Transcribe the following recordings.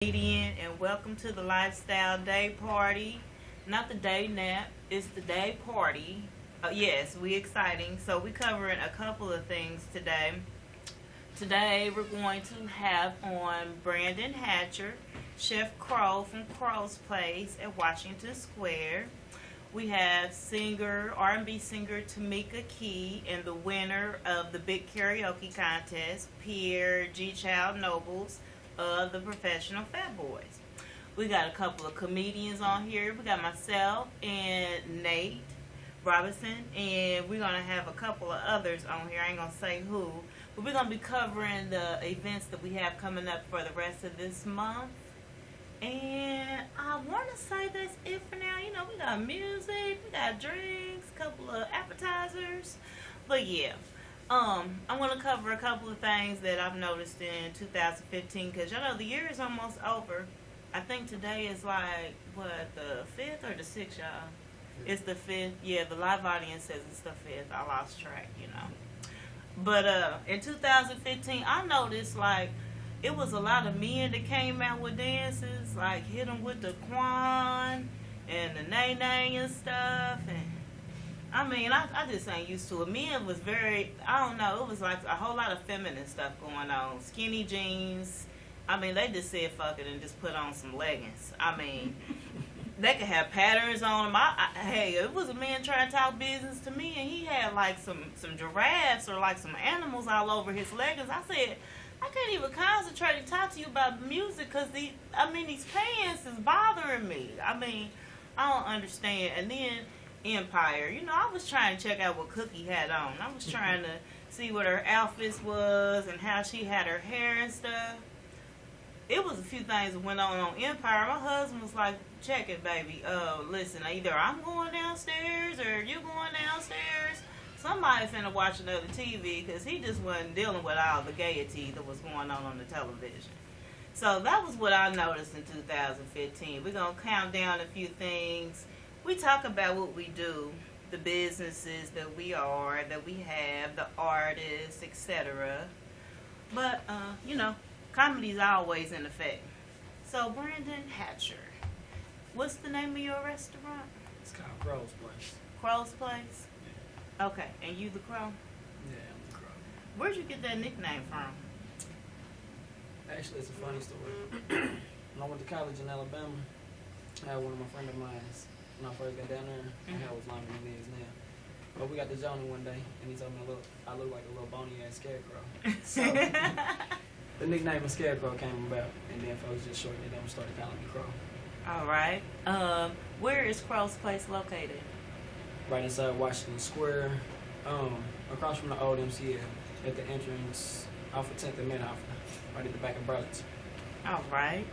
Comedian, and welcome to the Lifestyle Day Party. Not the day nap, it's the day party. Yes, we exciting. So we covering a couple of things today. Today we're going to have on Brandon Hatcher, Chef Crow from Crow's Place at Washington Square. We have R&B singer TEMICA Key and the winner of the big karaoke contest, PIERRE GCHILD Nobles of the Professional Fat Boys. We got a couple of comedians on here. We got myself and Nate Robinson, and we're going to have a couple of others on here. I ain't going to say who, but we're going to be covering the events that we have coming up for the rest of this month. And I want to say that's it for now. You know, we got music, we got drinks, a couple of appetizers. But yeah, I'm going to cover a couple of things that I've noticed in 2015 because y'all know the year is almost over. I think today is like, what, the 5th or the 6th, y'all? It's the 5th. Yeah, the live audience says it's the 5th. I lost track, you know. But in 2015, I noticed like it was a lot of men that came out with dances, like hit them with the Quan and the Nay-Nay and stuff. And I mean, I just ain't used to it. Men was very, I don't know, it was like a whole lot of feminine stuff going on. Skinny jeans. I mean, they just said fuck it and just put on some leggings. I mean, they could have patterns on them. Hey, it was a man trying to talk business to me, and he had like some giraffes or like some animals all over his leggings. I said, I can't even concentrate and talk to you about music because these pants is bothering me. I mean, I don't understand. And then Empire, you know, I was trying to check out what Cookie had on. I was trying to see what her outfits was and how she had her hair and stuff. It was a few things that went on Empire. My husband was like, check it, baby. Listen, either I'm going downstairs or you going downstairs. Somebody finna watch another TV because he just wasn't dealing with all the gaiety that was going on the television. So that was what I noticed in 2015. We're going to count down a few things. We talk about what we do, the businesses that we are, that we have, the artists, etc. But, you know, comedy's always in effect. So, Brandon Hatcher, what's the name of your restaurant? It's called Crow's Place. Crow's Place? Yeah. Okay, and you the Crow? Yeah, I'm the Crow. Where'd you get that nickname from? Actually, it's a funny story. When I went to college in Alabama, I had one of my friends of mine. When I first got down there, my hair was longer than it is now. But we got to Johnny one day, and he told me I look like a little bony-ass scarecrow. So, the nickname of Scarecrow came about, and then folks just shortened it up and started calling me Crow. All right. Where is Crow's Place located? Right inside Washington Square, across from the old MCL, at the entrance off of 10th and Manhoff, right at the back of Burlington. All right.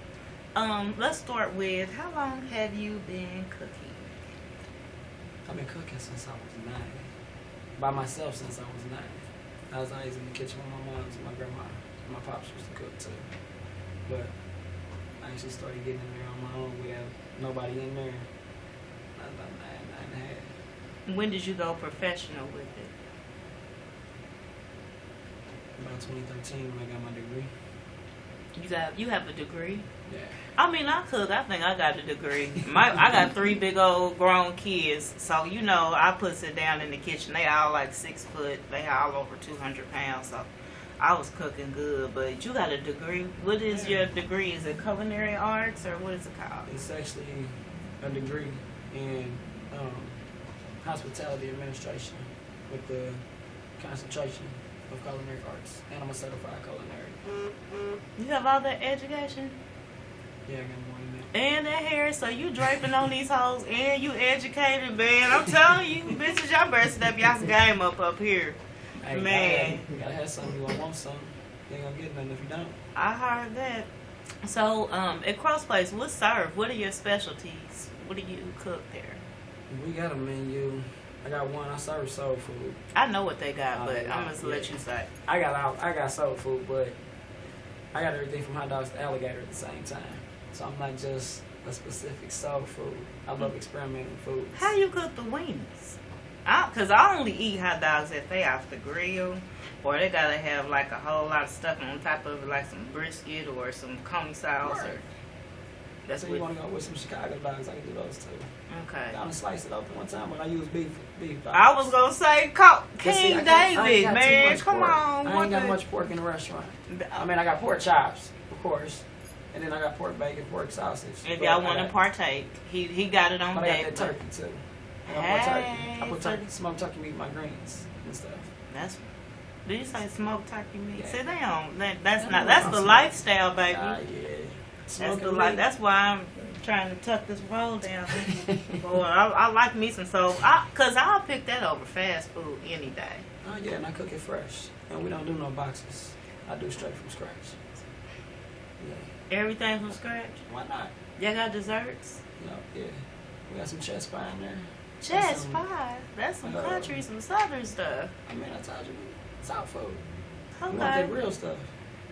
Let's start with, how long have you been cooking? I've been cooking since I was 9. By myself since I was 9. I was always in the kitchen with my moms and my grandma. And my pops used to cook too. But I actually started getting in there on my own without nobody in there. I was about 9 and a half. When did you go professional with it? About 2013 when I got my degree. You have a degree? Yeah. I mean, I cook. I think I got a degree. I got 3 big old grown kids, so you know I put it down in the kitchen. They all like 6 foot. They all over 200 pounds. So I was cooking good. But you got a degree. What is your degree? Is it culinary arts or what is it called? It's actually a degree in hospitality administration with the concentration of culinary arts, and I'm a certified culinary. You have all that education? Yeah, I got more than that. And that hair, so you draping on these hoes, and you educated, man. I'm telling you, bitches, y'all better step y'all's game up here. Hey, man. You gotta have something, you gonna want something. You ain't gonna get nothing if you don't. I heard that. So, at Cross Place, what's served? What are your specialties? What do you cook there? We got a menu. I got one. I serve soul food. I know what they got, but I'm gonna let you say. I got soul food, but I got everything from hot dogs to alligator at the same time. So I'm not just a specific soul food. I love experimenting with food. How you cook the wieners? Cause I only eat hot dogs if they off the grill, or they gotta have like a whole lot of stuff on top of it, like some brisket or some coney sauce. Right. Or that's So what. you want to go with some Chicago dogs? I can do those too. Okay. I done sliced it open one time when I used beef dogs. I was gonna say But see, King I ain't David, got too man. much Come pork. on. I ain't got much pork in the restaurant. I mean, I got pork chops, of course, and then I got pork bacon, pork sausage. If But y'all I want to got- partake, he got it on But I got deck. that turkey too. I got more turkey. I Hey, put so- turkey, smoked turkey meat in my greens and stuff. That's. Did you say smoked turkey meat? Yeah. See, they don't. That's Yeah, not. I'm That's not the smoking. lifestyle, baby. Yeah. That's Smoking the meat. That's why I'm trying to tuck this roll down. Boy, I like me some soul. Cause I'll pick that over fast food any day. Oh yeah, and I cook it fresh. And we don't do no boxes. I do straight from scratch. Yeah. Everything from scratch. Why not? Y'all got desserts. No, yeah. We got some chest pie in there. Chest some- pie. That's some uh, country, some southern stuff. I mean, I told you, South food. You want Okay. that real stuff.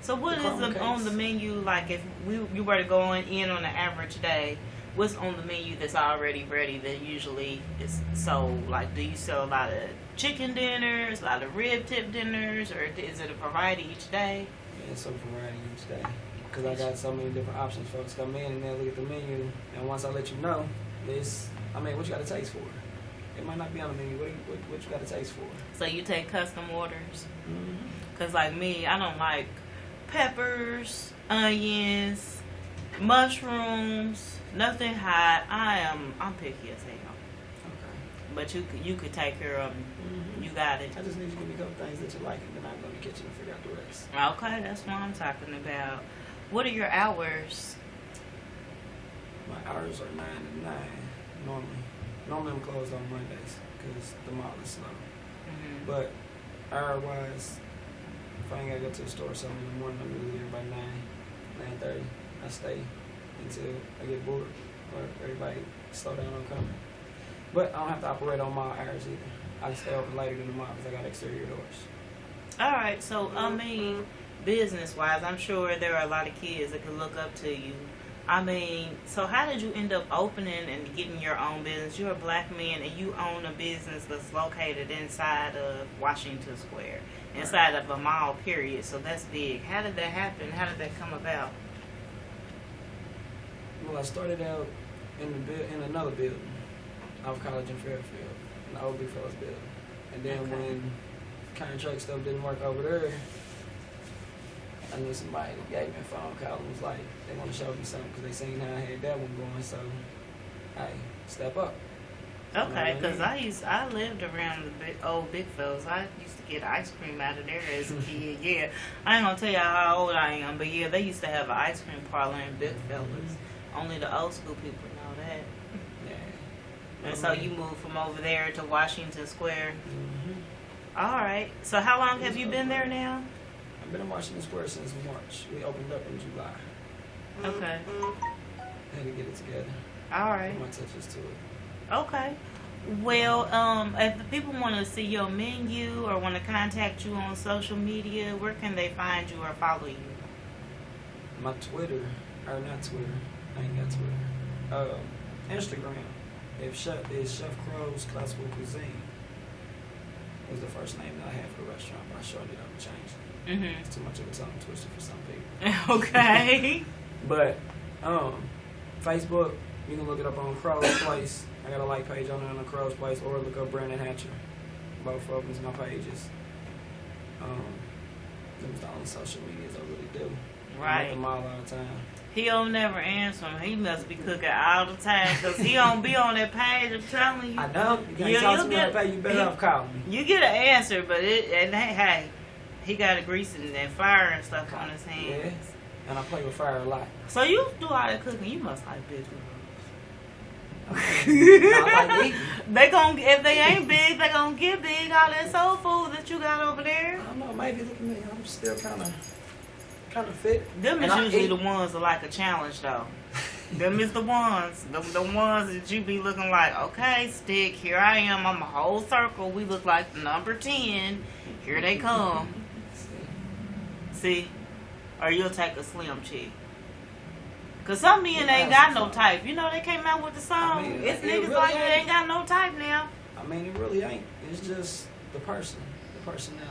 So what the is crumb on cakes. the menu? Like if you were to go in on an average day, what's on the menu that's already ready that usually is sold? Like, do you sell a lot of chicken dinners, a lot of rib tip dinners, or is it a variety each day? Yeah, it's some variety each day. Because I got so many different options. Folks come in and they'll look at the menu. And once I let you know, this, I mean, what you got to taste for? It might not be on the menu. What you got to taste for? So you take custom orders? Mm-hmm. Cause like me, I don't like peppers, onions, mushrooms, nothing hot. I'm picky as hell. Okay. But you could take care of them. Mm-hmm. You got it. I just need you to give me a couple things that you like, and then I'll go to the kitchen and figure out the rest. Okay, that's what I'm talking about. What are your hours? My hours are 9 to 9 normally. Normally I'm closed on Mondays because the mall is slow. Mm-hmm. But hour-wise, if I ain't gotta go to the store or something in the morning, I'm usually there by 9:30. I stay until I get bored or everybody slow down on coming. But I don't have to operate on mall hours either. I can stay open later than the mall because I got exterior doors. All right, so I mean, business-wise, I'm sure there are a lot of kids that can look up to you. I mean, so how did you end up opening and getting your own business? You're a black man and you own a business that's located inside of Washington Square, inside of a mall, period. So that's big. How did that happen? How did that come about? Well, I started out in another building off College in Fairfield, in the old Big Fellas building. And then Okay. when contract stuff didn't work over there, I knew somebody that gave me a phone call and was like, they want to show me something because they seen how I had that one going. So, hey, step up. Okay, You know what I because I lived around the old Big Fellas. I used to get ice cream out of there as a kid. Yeah, I ain't gonna tell y'all how old I am, but yeah, they used to have an ice cream parlor in Big Fellas. Only the old school people know that. Yeah. And so you moved from over there to Washington Square. Mm-hmm. All right. So how long have you been there now? I've been in Washington Square since March. We opened up in July. Okay. Had to get it together. All right. Put my touches to it. Okay. Well, if the people want to see your menu or want to contact you on social media, where can they find you or follow you? My Twitter, or not Twitter, I ain't got Twitter. Instagram, is Chef Crow's Classical Cuisine. Was the first name that I had for the restaurant, but I shortened it up and changed it. Mm-hmm. It's too much of a tongue twister for some people. Okay. But Facebook, you can look it up on Crow's Place. I got a like page on there on the Crow's Place, or look up Brandon Hatcher. Both of them's my pages. Them's the only social medias I really do. I'm at Right. the mall all the time. He don't never answer him. He must be cooking all the time because he don't be on that page. I'm telling you. I know. You can't Yeah, talk you'll to me on get- that page. You better off calling me. You get an answer, but hey, he got a grease and fire and stuff on his hands. Yeah. And I play with fire a lot. So you do all that cooking. You must like big I like eating. They gon' if they ain't big, they gonna get big. All that soul food that you got over there. I don't know. Maybe look at me. I'm still kind of fit. Them And is I usually eat. the ones that like a challenge though. Them is the ones that you be looking like, okay, stick, here I am, I'm a whole circle. We look like the number 10. Here they come. See? Or you'll take a slim chick. Cause some men ain't got no type. You know they came out with the song. I mean, It's it niggas really like you ain't. ain't got no type now. I I mean, it really ain't. It's just the person, the personality.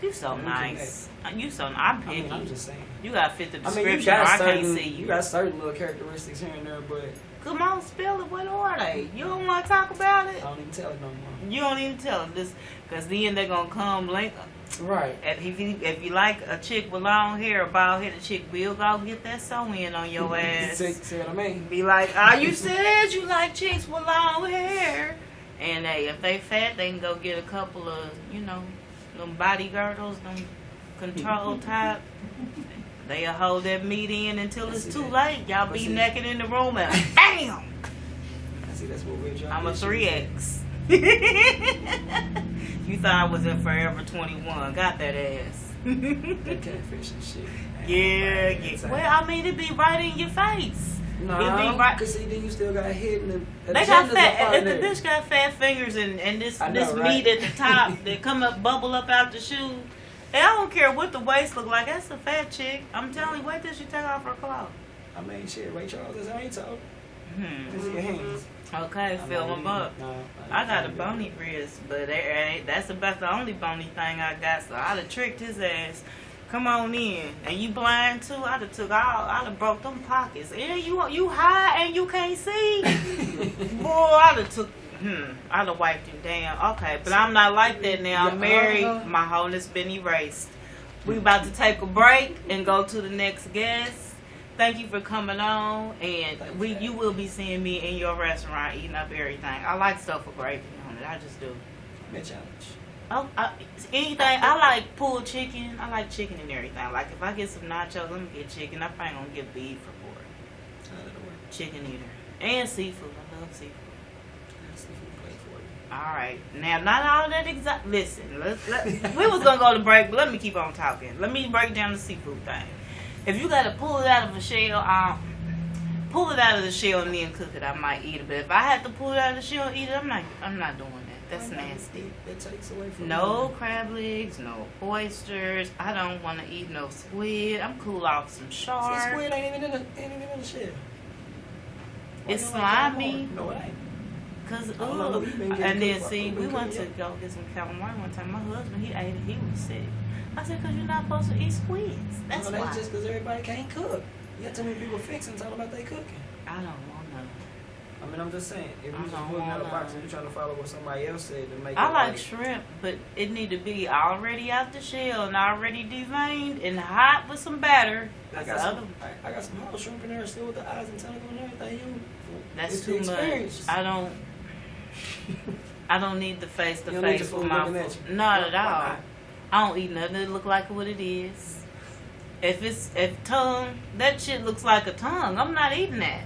You so nice. You so I'm picky. I mean, I'm just saying. You got to fit the I description. mean, you got or I certain, can't see you. You got certain little characteristics here and there, but Come on, spill it. What are they? You don't want to talk about it? I don't even tell it no more. You don't even tell them this, because then they're going to come link. Right. If you like a chick with long hair, a bald headed chick, we'll go get that sew-in on your ass. See what I mean? Be like, oh, you said you like chicks with long hair. And hey, if they fat, they can go get a couple of, you know, them body girdles, them control type. They'll hold that meat in until it's too late. Y'all be naked in the room and bam! I see that's what we're trying. I'm a 3X. You thought I was in Forever 21. Got that ass. That catfish and shit. Yeah. Well, I mean, it be right in your face. No, it be right. Cause see, then you still got hidden. They got fat. If the bitch got fat fingers and this meat at the top that come up, bubble up out the shoe. And I don't care what the waist look like. That's a fat chick. I'm telling you, wait till she take off her clothes. I mean, shit, Ray Charles is ain't told. This is your hands. Okay, fill them up. No, I got a bony wrist, but that's about the only bony thing I got. So I'd have tricked his ass. Come on in. And you blind too? I'd have broke them pockets. And you high and you can't see? Boy, I'd have wiped him down. Okay, but I'm not like that now. I'm married. My wholeness been erased. We about to take a break and go to the next guest. Thank you for coming on, and you will be seeing me in your restaurant eating up everything. I like stuff with gravy on it. I just do. Mid challenge. Oh, anything. I like pulled chicken. I like chicken and everything. Like if I get some nachos, I'm gonna get chicken. I probably gonna get beef or pork. Chicken eater and seafood. I love seafood. All right, now not all that exact. Listen, we was gonna go to break, but let me keep on talking. Let me break down the seafood thing. If you gotta pull it out of a shell, pull it out of the shell and then cook it. I might eat it, but if I had to pull it out of the shell and eat it, I'm not doing that. That's nasty. It takes away from no crab legs, no oysters. I don't want to eat no squid. I'm cool off some shark. See, squid ain't even in the shell. It's slimy. No, it ain't. Cause and then see, we went to go get some calamari one time. My husband, he ate it. He was sick. I said, cause you're not supposed to eat squids. That's why. That's just cause everybody can't cook. You got too many people fixing talking about they cooking. I don't want none. I mean, I'm just saying, if you just pulling out a box and you're trying to follow what somebody else said to make it I like shrimp, but it need to be already out the shell and already deveined and hot with some batter. I got some whole shrimp in there still with the eyes and tentacles and everything. That's too much. I don't need the face to face with my food. Not at all. I don't eat nothing that look like what it is. If tongue, that shit looks like a tongue. I'm not eating that.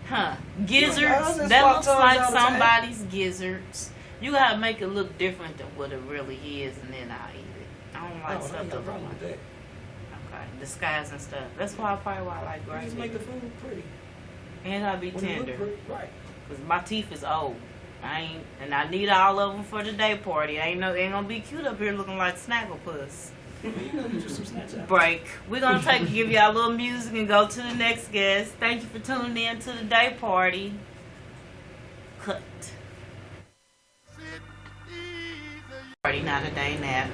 Huh. Gizzards, that looks like somebody's gizzards. You gotta make it look different than what it really is, and then I'll eat it. I don't like stuff that look like that. Okay, disguise and stuff. That's why I like gravy. Just make the food pretty. And I'll be tender. Right. Cause my teeth is old. And I need all of them for the day party. Ain't gonna be cute up here looking like Snagglepuss. Break. We're gonna give y'all a little music and go to the next guest. Thank you for tuning in to the day party. Cut. Party, not a day nap.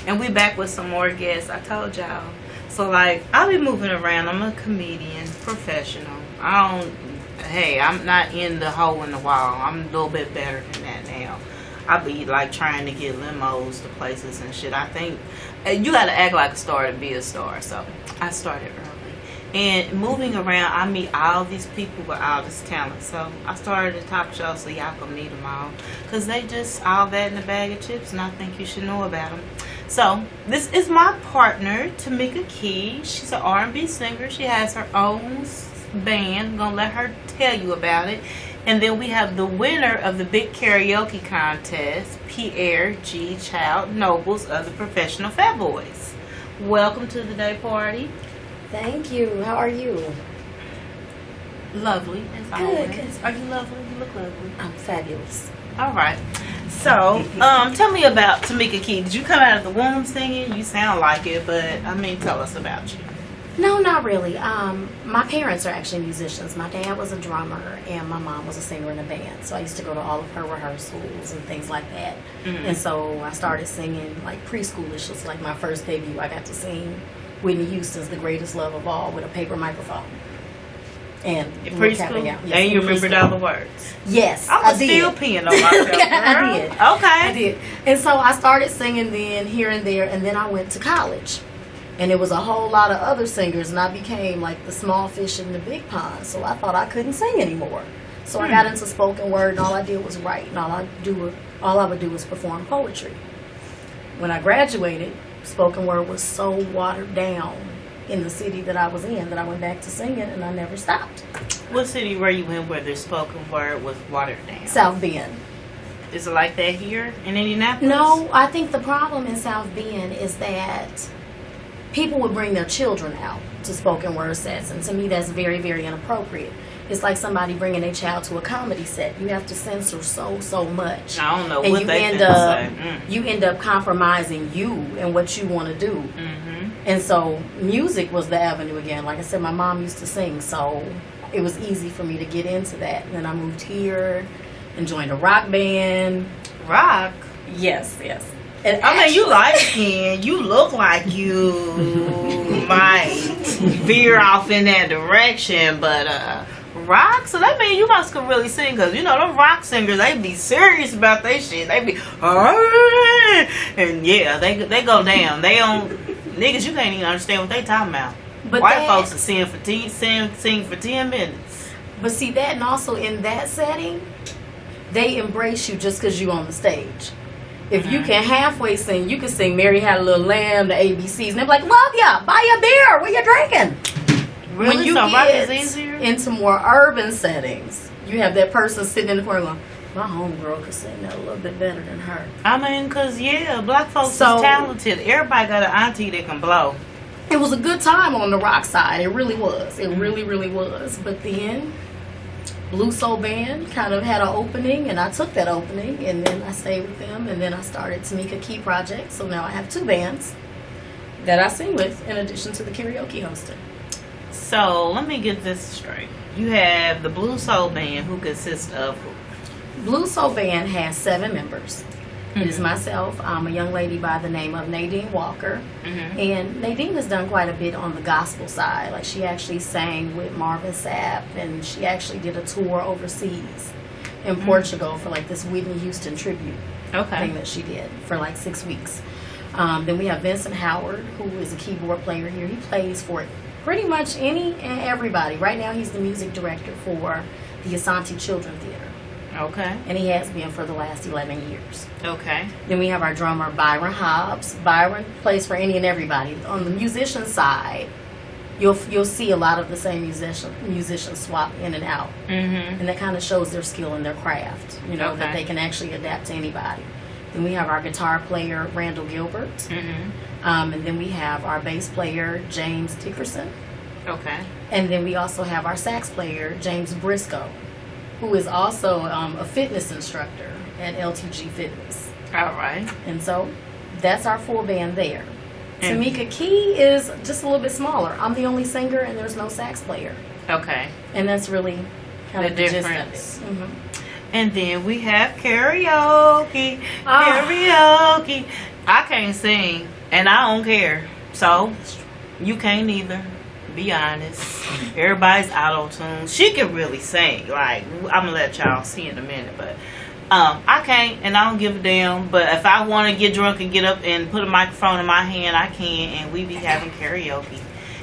And we back with some more guests. I told y'all. So like, I'll be moving around. I'm a comedian, professional. I'm not in the hole in the wall. I'm a little bit better than that now. I be like trying to get limos to places and shit. I think you gotta act like a star to be a star. So I started early. And moving around, I meet all these people with all this talent. So I started a talk show so y'all can meet them all. Because they just all that in a bag of chips, and I think you should know about them. So this is my partner, TEMICA Key. She's an R&B singer. She has her own band. I'm gonna let her tell you about it. And then we have the winner of the big karaoke contest, PIERRE, GCHILD, Nobles of the Professional Fat Boys. Welcome to the day party. Thank you. How are you? Lovely, as always. Are you lovely? You look lovely. I'm fabulous. All right. So, tell me about TEMICA Key. Did you come out of the womb singing? You sound like it, but I mean, tell us about you. No, not really. My parents are actually musicians. My dad was a drummer, and my mom was a singer in a band. So I used to go to all of her rehearsals and things like that. Mm-hmm. And so I started singing like preschoolish. It's like my first debut. I got to sing Whitney Houston's "The Greatest Love of All" with a paper microphone. And In preschool? Yes, And in you remembered preschool. all the words? Yes, I was did. still peeing on myself, girl. I did. Okay. I did. And so I started singing then here and there, and then I went to college. And it was a whole lot of other singers, and I became like the small fish in the big pond. So I thought I couldn't sing anymore. So I got into spoken word, and all I did was write, and all I would do was perform poetry. When I graduated, spoken word was so watered down in the city that I was in that I went back to singing, and I never stopped. What city were you in where the spoken word was watered down? South Bend. Is it like that here in Indianapolis? No, I think the problem in South Bend is that people would bring their children out to spoken word sets, and to me that's very, very inappropriate. It's like somebody bringing a child to a comedy set. You have to censor so much. I don't know and what you they end finna up say. you end up compromising you and what you want to do. Mm-hmm. And so music was the avenue again. Like I said, my mom used to sing, so it was easy for me to get into that. And then I moved here and joined a rock band. Rock? Yes. And I mean, you light skinned. You look like you might veer off in that direction, but rock? So that means you must could really sing, because you know them rock singers, they be serious about their shit. They be and yeah, they go down. They don't niggas. You can't even understand what they talking about. But White folks will sing for 10 minutes. But see that, and also in that setting, they embrace you just because you on the stage. If you can halfway sing, you can sing "Mary Had a Little Lamb," the ABCs, and they're like, "Love ya, buy you a beer. What you drinking?" Really? When you So rock is get easier? into more urban settings, you have that person sitting in the corner going, "My homegirl could sing that a little bit better than her." I mean, because, yeah, black folks So- is talented. Everybody got an auntie that can blow. It was a good time on the rock side. It really was. It really, really was. But then Blue Soul Band kind of had an opening, and I took that opening, and then I stayed with them, and then I started TEMICA Key Project. So now I have 2 bands that I sing with in addition to the karaoke hosting. So, let me get this straight. You have the Blue Soul Band, who consists of who? Blue Soul Band has 7 members. It is Mhm. myself. I'm a young lady by the name of Nadine Walker. Mhm. And Nadine has done quite a bit on the gospel side. Like, she actually sang with Marvin Sapp, and she actually did a tour overseas in Portugal for like this Whitney Houston tribute Okay. thing that she did for like 6 weeks. Then we have Vincent Howard, who is a keyboard player here. He plays for pretty much any and everybody. Right now he's the music director for the Asante Children Theater, Okay. and he has been for the last 11 years. Okay. Then we have our drummer, Byron Hobbs. Byron plays for any and everybody. On the musician side, you'll see a lot of the same musicians swap in and out. Mm-hmm. And that kind of shows their skill and their craft, that Okay. they can actually adapt to anybody. Then we have our guitar player, Randall Gilbert. Mm-hmm. And then we have our bass player, James Dickerson. Okay. And then we also have our sax player, James Briscoe, who is also a fitness instructor at LTG Fitness. All right. And so that's our full band there. And- TEMICA Key is just a little bit smaller. I'm the only singer, and there's no sax player. Okay. And that's really kind The of the gist of difference. it. Mhm. And then we have karaoke. Ah. Karaoke. I can't sing, and I don't care. So, you can't either. Be honest. Everybody's auto-tuned. She can really sing. Like, I'm going to let y'all see in a minute, but I can't, and I don't give a damn. But if I want to get drunk and get up and put a microphone in my hand, I can, and we be having karaoke.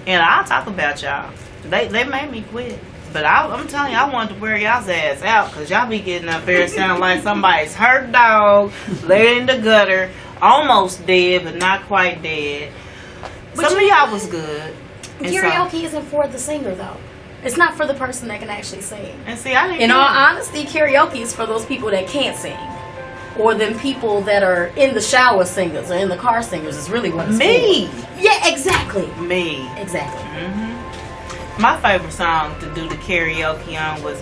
And I'll talk about y'all. They made me quit. But I'm telling you, I wanted to wear y'all's ass out, because y'all be getting up there sounding like somebody's hurt dog, laid in the gutter, almost dead, but not quite dead. But Some of y'all was good. And so- Karaoke isn't for the singer, though. It's not for the person that can actually sing. And see, I didn't In get all it. honesty, karaoke is for those people that can't sing. Or them people that are in the shower singers or in the car singers is really what it's Me. for. Yeah, exactly. Me. Exactly. My favorite song to do the karaoke on was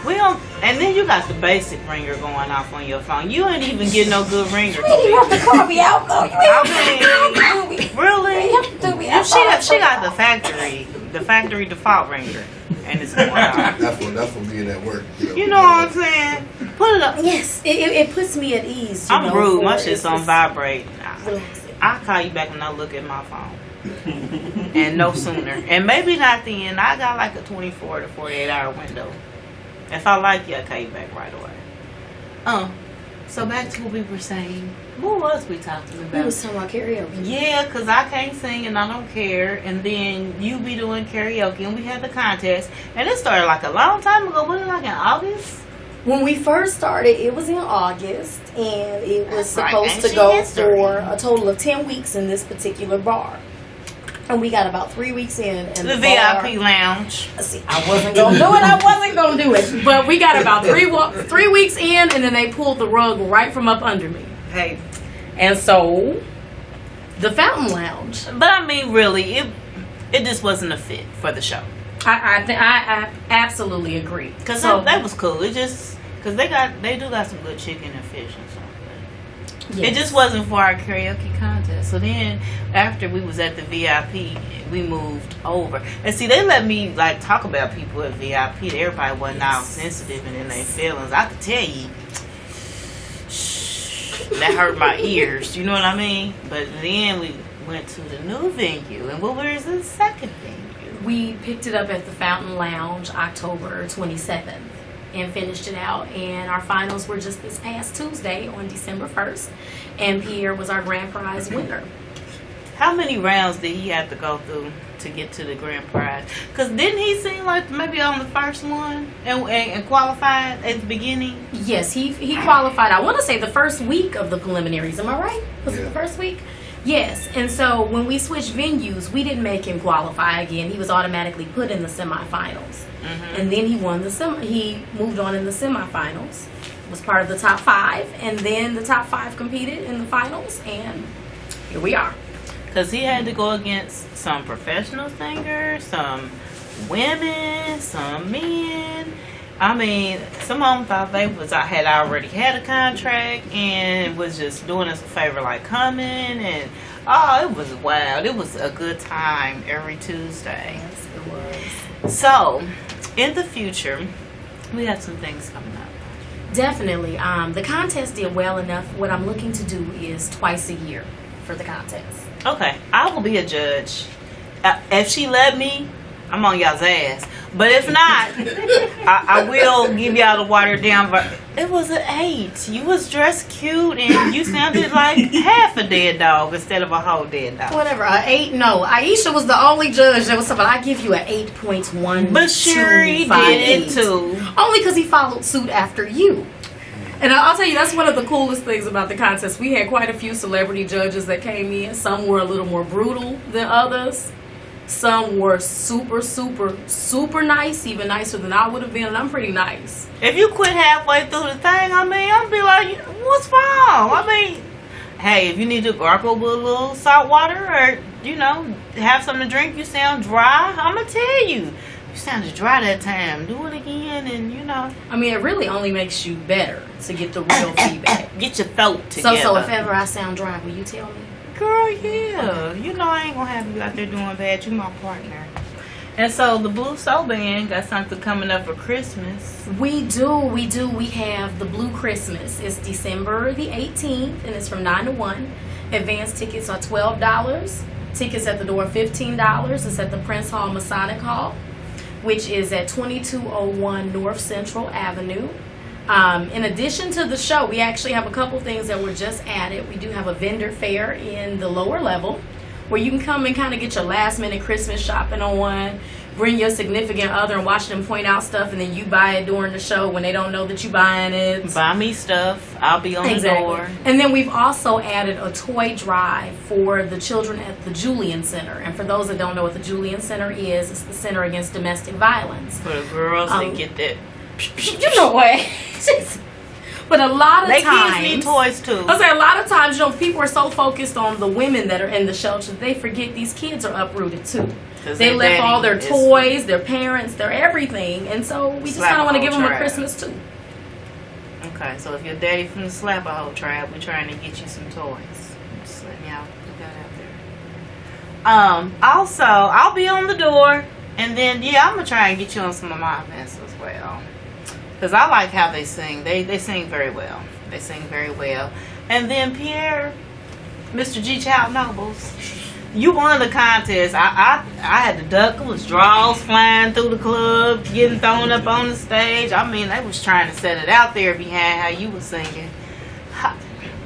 We don't, and then you got the basic ringer going off on your phone. You ain't even get no good ringer. You ain't have to call me out though. I mean, really? You have to do me out. She got the factory default ringer, and it's going off. That's for being at work. You know what I'm saying? Put it up. Yes, it puts me at ease. You I'm know, rude. for My shit's on vibrate. relaxing. I'll call you back when I look at my phone. And no sooner. And maybe not then. I got like a 24 to 48 hour window. If I like you, I'll call you back right away. So back to what we were saying. What was we talking about? We was talking about karaoke. Yeah, because I can't sing and I don't care. And then you be doing karaoke and we had the contest. And it started like a long time ago. Was it like in August? When we first started, it was in August, and it was That's like supposed to ancient go history. for a total of 10 weeks in this particular bar. And we got about 3 weeks in, and The bar, VIP lounge. See, I wasn't gonna do it. I wasn't gonna do it. But we got about 3 weeks in, and then they pulled the rug right from up under me. Hey. And so, the Fountain Lounge. But I mean, really, it just wasn't a fit for the show. I absolutely agree. Because So- that was cool. It just, because they do got some good chicken and fish and something. Yes. It just wasn't for our karaoke contest. So then, after we was at the VIP, we moved over. And see, they let me like talk about people at VIP. Everybody wasn't all sensitive and in their feelings. I could tell you, that hurt my ears. You know what I mean? But then we went to the new venue, and what was the second venue? We picked it up at the Fountain Lounge October 27th and finished it out. And our finals were just this past Tuesday on December 1st. And Pierre was our grand prize winner. How many rounds did he have to go through to get to the grand prize? Because didn't he seem like maybe on the first one and qualified at the beginning? Yes, he qualified. I want to say the first week of the preliminaries. Am I right? Was it Yeah. the first week? Yes. And so when we switched venues, we didn't make him qualify again. He was automatically put in the semifinals. And then he won he moved on in the semifinals. Was part of the top 5, and then the top 5 competed in the finals, and here we are. Because he had to go against some professional singers, some women, some men. I mean, some of them thought they had already had a contract and was just doing us a favor, like coming, and it was wild. It was a good time every Tuesday. Yes, it was. So, in the future, we have some things coming up. Definitely. The contest did well enough. What I'm looking to do is twice a year for the contest. Okay, I will be a judge. If she let me, I'm on y'all's ass. But if not, I will give y'all the watered down. But it was an 8. You was dressed cute and you sounded like half a dead dog instead of a whole dead dog. Whatever, 8. No, Aisha was the only judge that was something. I give you an 8.1. But Sherry did it too. Only because he followed suit after you. And I'll tell you, that's one of the coolest things about the contest. We had quite a few celebrity judges that came in. Some were a little more brutal than others. Some were super, super, super nice, even nicer than I would have been, and I'm pretty nice. If you quit halfway through the thing, I mean, I'd be like, what's wrong? I mean, hey, if you need to gargle with a little salt water or, have something to drink, you sound dry, I'm going to tell you. You sounded dry that time. Do it again and, I mean, it really only makes you better to get the real feedback. Get your throat together. So if ever I sound dry, will you tell me? Girl, yeah. I ain't gonna have you out there doing bad. You my partner. And so the Blue Soul Band got something coming up for Christmas. We do. We have the Blue Christmas. It's December the 18th, and it's from 9 to 1. Advance tickets are $12. Tickets at the door $15. It's at the Prince Hall Masonic Hall, which is at 2201 North Central Avenue. In addition to the show, we actually have a couple things that were just added. We do have a vendor fair in the lower level where you can come and kind of get your last minute Christmas shopping on, bring your significant other and watch them point out stuff, and then you buy it during the show when they don't know that you're buying it. Buy me stuff. I'll be on the door. And then we've also added a toy drive for the children at the Julian Center. And for those that don't know what the Julian Center is, it's the Center Against Domestic Violence. For the girls that get that. You know what? But a lot of They times, kids need toys too. I say a lot of times, people are so focused on the women that are in the shelter, they forget these kids are uprooted too. They left all their toys, their parents, their everything, and so we just kind of want to give them a Christmas too. Okay, so if your daddy from the Slap a Hole tribe, we're trying to get you some toys. Just letting y'all put that out there. Also, I'll be on the door, and then I'm gonna try and get you on some of my events as well. Cause I like how they sing. They sing very well. They sing very well. And then Pierre, Mr. GCHILD Nobles, you won the contest. I had to duck. It was draws flying through the club, getting thrown up on the stage. I mean, they was trying to set it out there behind how you was singing.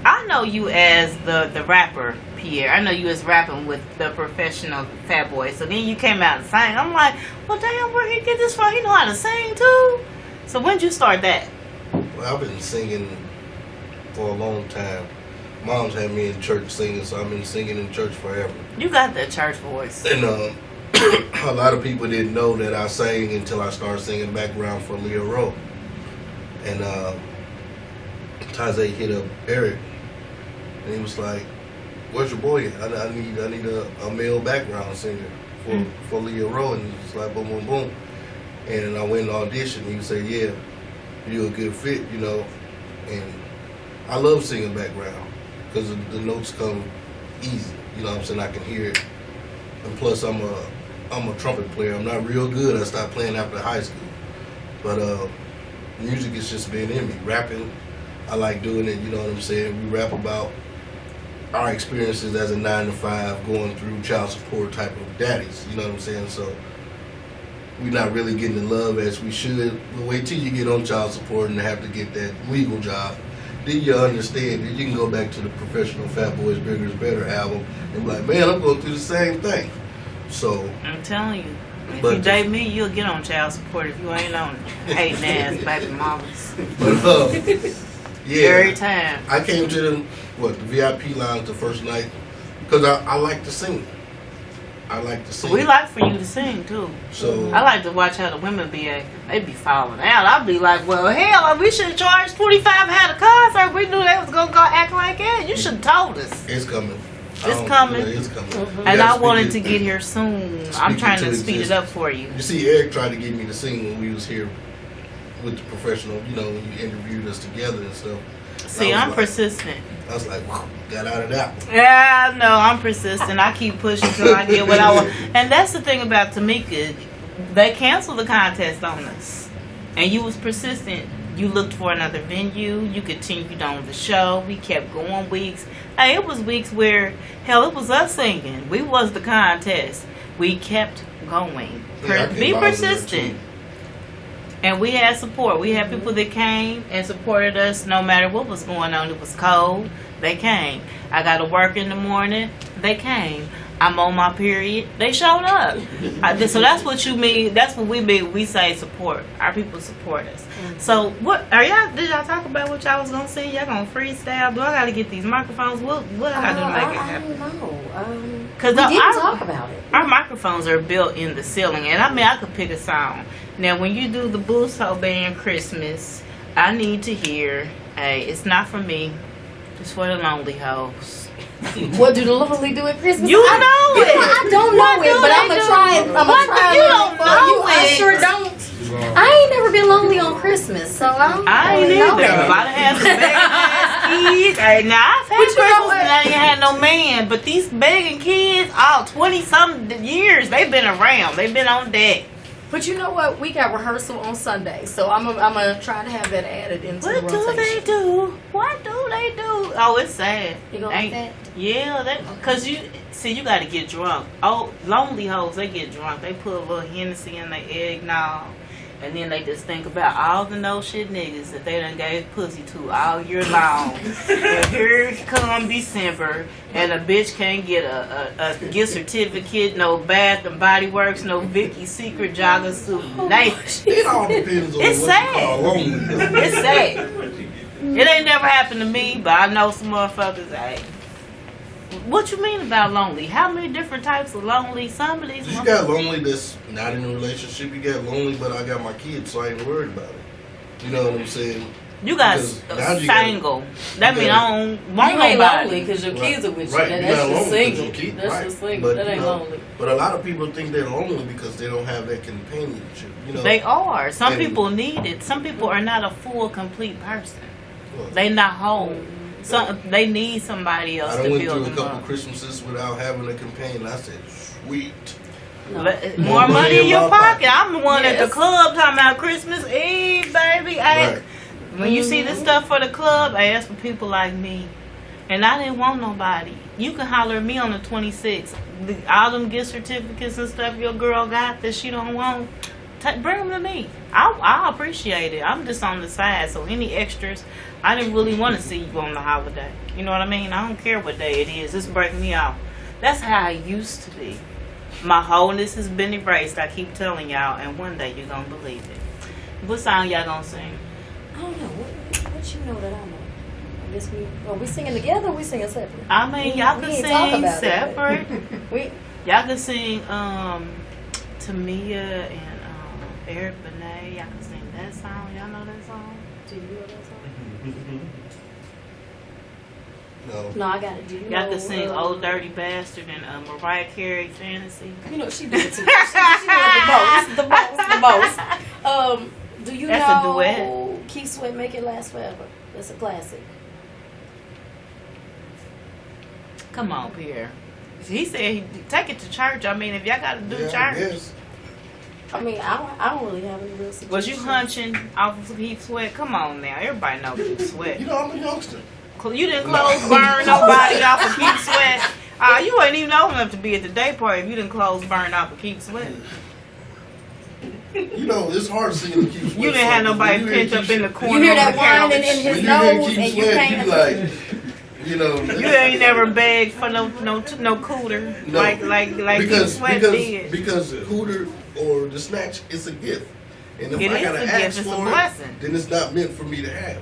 I know you as the rapper, Pierre. I know you as rapping with the professional Fat Boy. So then you came out and sang. I'm like, well, damn, where he get this from? He know how to sing too. So when did you start that? Well, I've been singing for a long time. Mom's had me in church singing, so I've been singing in church forever. You got that church voice. And a lot of people didn't know that I sang until I started singing background for Leah Rowe. And Taze hit up Eric, and he was like, "Where's your boy? I need a male background singer for Leah Rowe." And it's like boom, boom, boom. And I went and auditioned. He said, "Yeah, you're a good fit, you know." And I love singing background because the notes come easy. You know what I'm saying? I can hear it. And plus, I'm a trumpet player. I'm not real good. I stopped playing after high school. But music has just been in me. Rapping, I like doing it. You know what I'm saying? We rap about our experiences as a 9-to-5 going through child support type of daddies. You know what I'm saying? So we're not really getting the love as we should. But wait till you get on child support and have to get that legal job. Then you understand that you can go back to the professional Fat Boys Bigger is Better album and be like, man, I'm going through the same thing. So I'm telling you, if you date me, you'll get on child support if you ain't on it. Hating ass baby mamas. But yeah, every time. I came to the VIP lounge the first night because I like to sing. I like to sing. We like for you to sing too. So I like to watch how the women they be falling out. I'll be like, well, hell, we should have charged $25 had a concert. We knew they was gonna go act like that. You should have told us. It's coming. It's coming. It's coming. Mm-hmm. And I wanted to get here soon. I'm trying to speed it up for you. You see, Eric tried to get me to sing when we was here with the professional, you know, when you interviewed us together and stuff. See, I'm persistent. I was like, wow, got out of that one. Yeah, no, I'm persistent. I keep pushing till I get what I want. And that's the thing about TEMICA. They canceled the contest on us. And you was persistent. You looked for another venue. You continued on the show. We kept going weeks. Hey, it was weeks where, hell, it was us singing. We was the contest. We kept going. Yeah, Be persistent. And we had support. We had people that came and supported us no matter what was going on. It was cold. They came. I got to work in the morning. They came. I'm on my period. They showed up. So that's what you mean. That's what we mean. We say support. Our people support us. So what are y'all? Did y'all talk about what y'all was gonna sing? Y'all gonna freestyle? Do I gotta get these microphones? What I gotta do to make it happen? I don't know. Because we didn't talk about it. Our microphones are built in the ceiling, and I mean I could pick a song. Now when you do the Booso Band Christmas, I need to hear. Hey, it's not for me. It's for the lonely hoes. What do the lonely do at Christmas? You know it. I don't know it, but I'm gonna try it. I'm gonna try You it don't for know you. I it. sure don't. I ain't never been lonely on Christmas, so I ain't really know either. that. A lot of had some begging ass kids. Hey, now I've had But you know Christmas what? and I ain't had no man. But these begging kids, 20-something years, they've been around. They've been on deck. But you know what? We got rehearsal on Sunday, so I'm gonna try to have that added into the What rotation. do they do? What do they do? Oh, it's sad. You gonna like that? Yeah, because you got to get drunk. Oh, lonely hoes, they get drunk. They put a little Hennessy in their eggnog. And then they just think about all the no shit niggas that they done gave pussy to all year long. And here come December, and a bitch can't get a gift certificate, no Bath and Body Works, no Vicky's Secret jogger suit. It all depends on It's what sad. you call lonely. It's sad. It ain't never happened to me, but I know some motherfuckers. Hey, what you mean about lonely? How many different types of lonely? Some of these. You got lonely that's not in a relationship. You got lonely, but I got my kids, so I ain't worried about it. You know what I'm saying? You got Because now you single. That you mean gotta- I don't want You ain't nobody. lonely because your kids are with you. Right, That, you're that's not just lonely 'cause single. you keep- That's right. just single. But, That you ain't know, lonely. But a lot of people think they're lonely because they don't have that companionship. You know, They are. Some And- people need it. Some people are not a full, complete person. well, They not whole. Some they need somebody else I to done went build through a them couple up. Christmases without having a companion. I said, sweet. No. More money in your my pocket. I'm the one at the Yes. club talking about Christmas Eve, baby. Hey, Right. when you see the stuff for the club, hey, that's for people like me. And I didn't want nobody. You can holler at me on the 26th. All them gift certificates and stuff your girl got that she don't want, bring them to me. I appreciate it. I'm just on the side, so any extras, I didn't really want to see you on the holiday. You know what I mean? I don't care what day it is. Just break me off. That's how I used to be. My wholeness has been erased. I keep telling y'all, and one day you're gonna believe it. What song y'all gonna sing? I don't know. What you know that I know? I guess we singing together or we singing separate? I mean, y'all We can ain't talk sing about it, separate. We Y'all can sing Tamia and Eric Benet. Y'all can sing that song. Y'all know that song? do you know that song? No. No, I got it. Do you Y'all know, can sing Old Dirty Bastard and Mariah Carey Fantasy. You know she did it too. She did the most. Do you That's a know duet. Keith Sweat, Make It Last Forever? That's a classic. Come on, Pierre. He said take it to church. I mean, if y'all got to do Yeah, I church. guess. I mean, I don't really have any real suggestions. Was you hunching off of Keith Sweat? Come on now. Everybody know Keith Sweat. You know, I'm a youngster. You didn't close burn nobody off of Keith Sweat. You ain't even old enough to be at the day party if you didn't close burn off of Keith Sweat. You know, it's hard singing to keep. You didn't have nobody pinned up in the corner. You hear that on the whining couch. in his When you nose hear and Keith you Sweat, can't. you like, you know. You ain't never begged for no cooter No. like Keith Sweat did. Because Hooter or the Snatch, it's a gift. And if It I is gotta a gift, ask it's a for blessing. it, then it's not meant for me to have.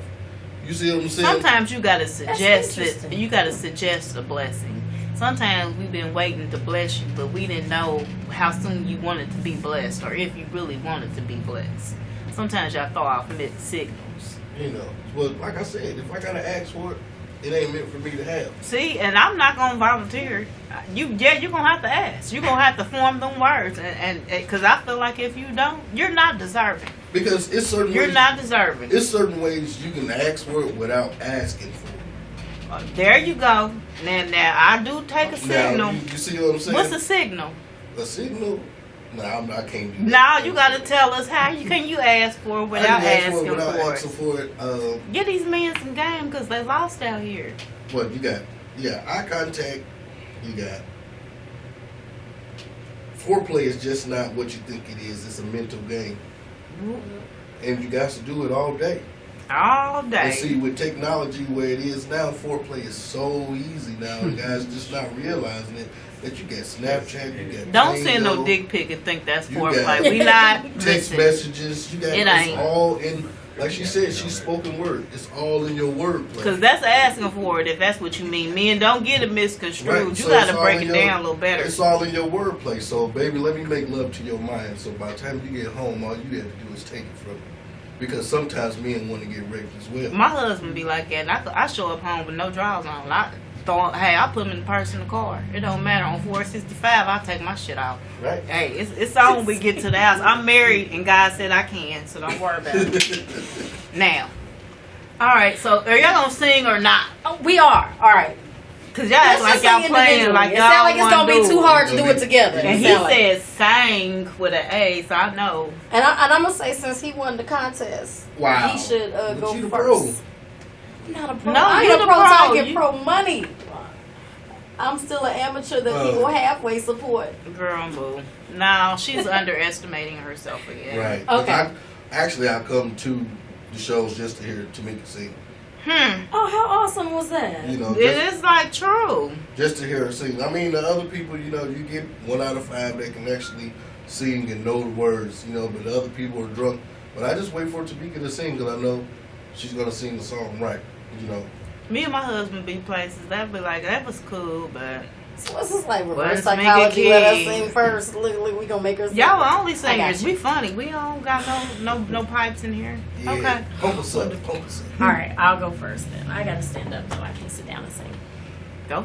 You see what I'm saying? Sometimes you gotta suggest it. interesting. You gotta suggest a blessing. Sometimes we've been waiting to bless you, but we didn't know how soon you wanted to be blessed, or if you really wanted to be blessed. Sometimes y'all throw off mixed signals. You know, well, like I said, if I gotta ask for it, it ain't meant for me to have. See, and I'm not gonna volunteer. You're gonna have to ask. You're gonna have to form them words, and because I feel like if you don't, you're not deserving. Because it's certain You're ways, not deserving. it's certain ways you can ask for it without asking for it. There you go. Now I do take a Now, signal. you see what I'm saying? What's a signal? A signal? No, I can't do that. Now you gotta tell us how can you ask for it without asking without for asking it. for it. Get these men some game because they lost out here. What you got? Eye contact. You got foreplay is just not what you think it is. It's a mental game, and you guys to do it all day. All day. And see, with technology where it is now, foreplay is so easy now. The guys just not realizing it. That you got Snapchat, you got Don't send no Tango, dick pic and think that's You foreplay. got We not text listen. messages. You got It it's ain't. all in. Like she said, she's spoken word. It's all in your wordplay. Because that's asking for it if that's what you mean. Men, don't get it misconstrued. Right, You so got it's to all break in it your- down a little better. It's all in your wordplay. So, baby, let me make love to your mind. So by the time you get home, all you have to do is take it from me. Because sometimes men want to get raped as well. My husband be like that. And I show up home with no drawers on. I put him in the purse in the car. It don't matter. On 465, I take my shit out. Right? Hey, it's on when we get to the house. I'm married, and God said I can, so don't worry about it. Now, all right. So, are y'all gonna sing or not? Oh, we are. All right. Cause y'all act like y'all playing like it y'all sounds like it's gonna be wanna too do it. hard to do it together. And It he sound like. said sang with an A, so I know. And I'm gonna say since he won the contest, Wow. he should But go you the first. I'm not a pro. No, I you ain't the a pro. So I pro. get You- pro money. I'm still an amateur that people halfway support. Girl, boo. No, she's underestimating herself again. Right. Okay. I come to the shows just to hear Tamika sing. Oh, how awesome was that? You know, It is like true. just to hear her sing. I mean, the other people, you know, you get 1 out of 5 that can actually sing and know the words, you know, but the other people are drunk. But I just wait for Tamika to sing because I know she's going to sing the song right, you know. Me and my husband be places. That'd be like, that was cool, but So what's this like reverse Let's make it psychology? Let us key. sing first. Look, we gonna make her sing. Y'all are only I got singers. you. We funny. We don't got no pipes in here. Yeah. Okay. Pump us up. Pump us up. All right, I'll go first then. I gotta stand up so I can sit down and sing. Go.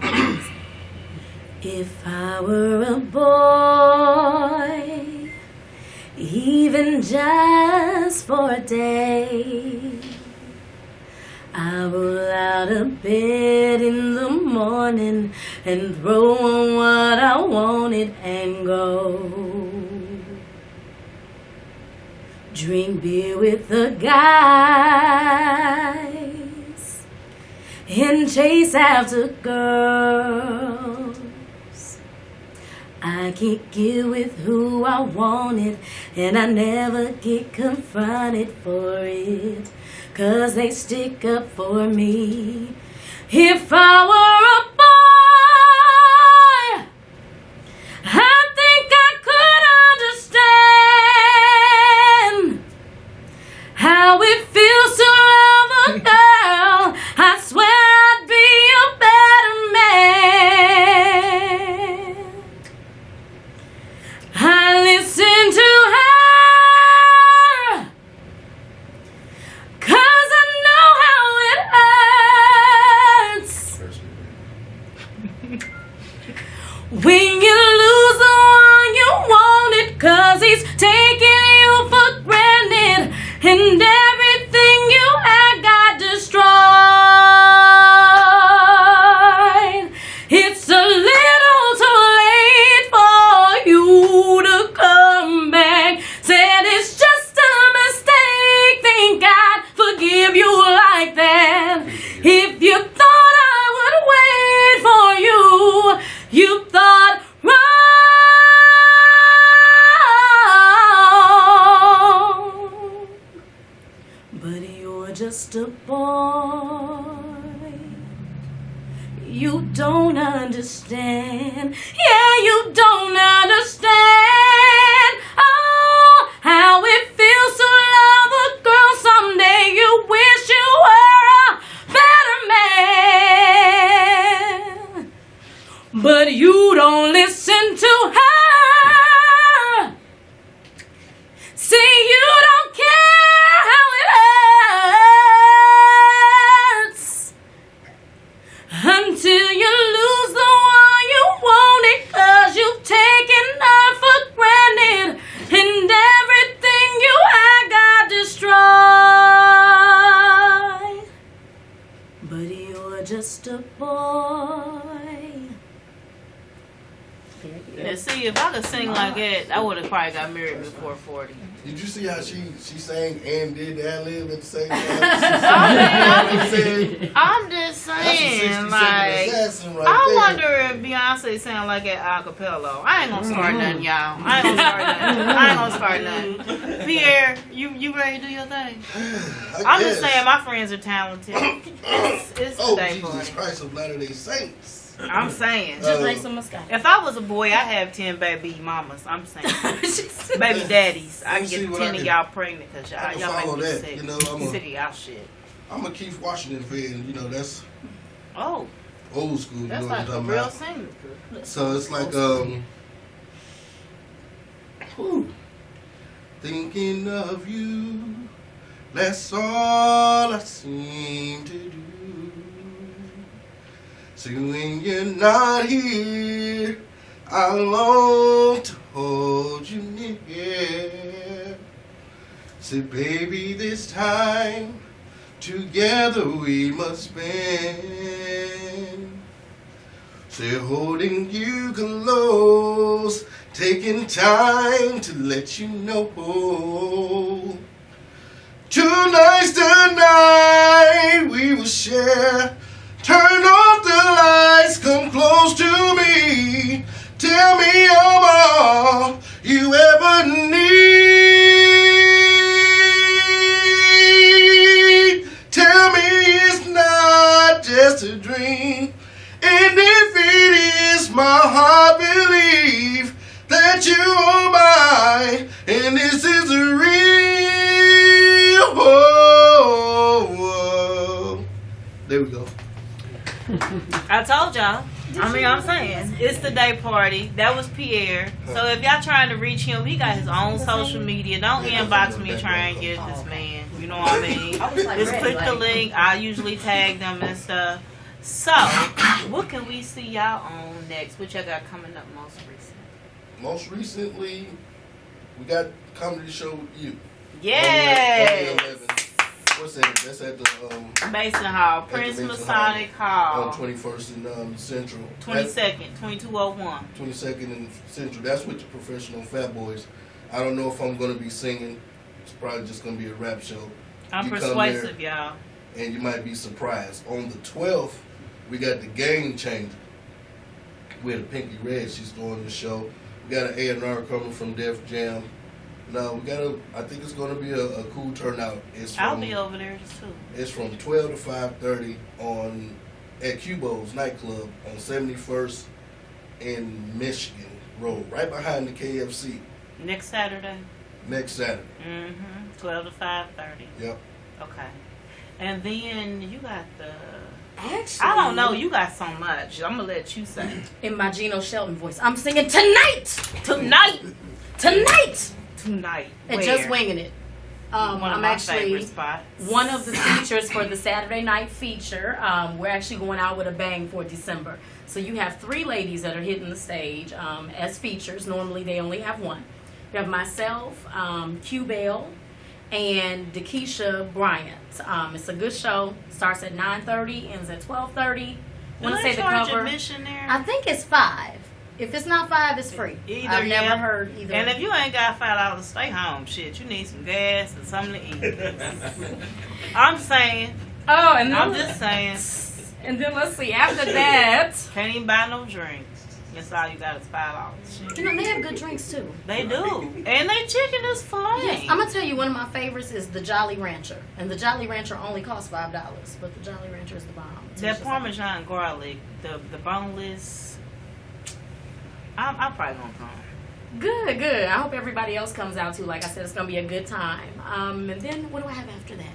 If I were a boy, even just for a day, I roll out of bed in the morning and throw on what I wanted and go. Drink beer with the guys and chase after girls. I kick it with who I wanted, and I never get confronted for it, 'cause they stick up for me. If I were a boy, I think I could understand how it feels to love a girl. I swear I'd be a better man. I listen to her, 'cause I know how it hurts when you lose the one you wanted, 'cause he's taking you for granted and everything you had got destroyed. It's a little too late for you to come back. Said it's just a mistake. Think I'd forgive you like that. If you thought I would wait for you, you thought wrong. But you're just a boy. You don't understand. Yeah, you don't understand. Oh, how it feels to love a girl. Someday you wish you were a better man. But you don't listen to her. See, you don't care how it hurts until you lose the one you wanted, 'cause you've taken her for granted and everything you had got destroyed. But you're just a boy. And see, if I could sing like that, I would have probably got married before 40. Did you see how she sang and did the ad-lib at the same time? I'm just saying, like, right I there. wonder if Beyonce sound like that acapella. I ain't gonna start nothing, y'all. I ain't gonna start nothing. Pierre, you ready to do your thing? I'm just saying, my friends are talented. It's Oh, the day Jesus party. Christ of Latter-day Saints. I'm saying. Just make some moscato. If I was a boy, I'd have 10 baby mamas. I'm saying. Baby daddies. I can See get what 10 I of can- y'all pregnant because I y'all can follow make me that, sick. you know, Sick of y'all shit. I'm a Keith Washington fan, you know, that's Oh, old school, you that's know what I'm like a talking real about. singer. So it's like, thinking of you, that's all I seem to do. So when you're not here, I long to hold you near. Say, baby, this time together we must spend. Say, holding you close, taking time to let you know. Tonight's the night we will share. Turn off the lights, come close to me. Tell me I'm all you ever need. Tell me it's not just a dream. And if it is, my heart believe that you are mine, and this is a real. There we go. I told y'all. I mean, I'm saying it's the day party. That was Pierre. So if y'all trying to reach him, he got his own social media. Don't inbox me trying to get at this man. You know what I mean? Just click the link. I usually tag them and stuff. So, what can we see y'all on next? What y'all got coming up most recent? Most recently, we got Comedy Show with You. Yes. On the 11th. What's that? That's at the Mason Hall, at the Prince Mason Masonic Hall. on 21st and Central. 22nd, 2201. 22nd and Central. That's with the Professional Fat Boys. I don't know if I'm going to be singing. It's probably just going to be a rap show. I'm You come persuasive, there, y'all. and you might be surprised. On the 12th, we got the Game Changer with Pinky Red. She's doing the show. We got an A&R coming from Def Jam. No, we got I think it's going to be a cool turnout. I'll be over there too. It's from 12 to 5:30 at Cubo's nightclub on 71st in Michigan Road, right behind the KFC. Next Saturday. Next Saturday. 12 to 5:30. Yep. Okay. And then you got the. Actually, I don't know. You got so much. I'm gonna let you say. in my Geno Shelton voice, I'm singing tonight, Tonight. tonight, and Where? just winging it. One of I'm my actually favorite spots. one of the features for the Saturday night feature. We're actually going out with a bang for December. So you have 3 ladies that are hitting the stage as features. Normally they only have one. You have myself, Q Bell, and Dakisha Bryant. It's a good show. Starts at 9:30, ends at 12:30. Do they charge admission there? I think it's $5. If it's not $5, it's free. I've never heard either. And if you ain't got $5, stay home. Shit, you need some gas and something to eat. I'm saying. Oh, and then I'm just saying. And then let's see. After that, Can't even buy no drinks. That's all you got is $5. Shit. you know they have good drinks too. They do, and they chicken is filet. Yes, I'm gonna tell you one of my favorites is the Jolly Rancher, and the Jolly Rancher only costs $5, but the Jolly Rancher is the bomb. It's That just Parmesan garlic, the boneless. I'm probably gonna come. Good. I hope everybody else comes out too. Like I said, it's gonna be a good time. And then what do I have after that?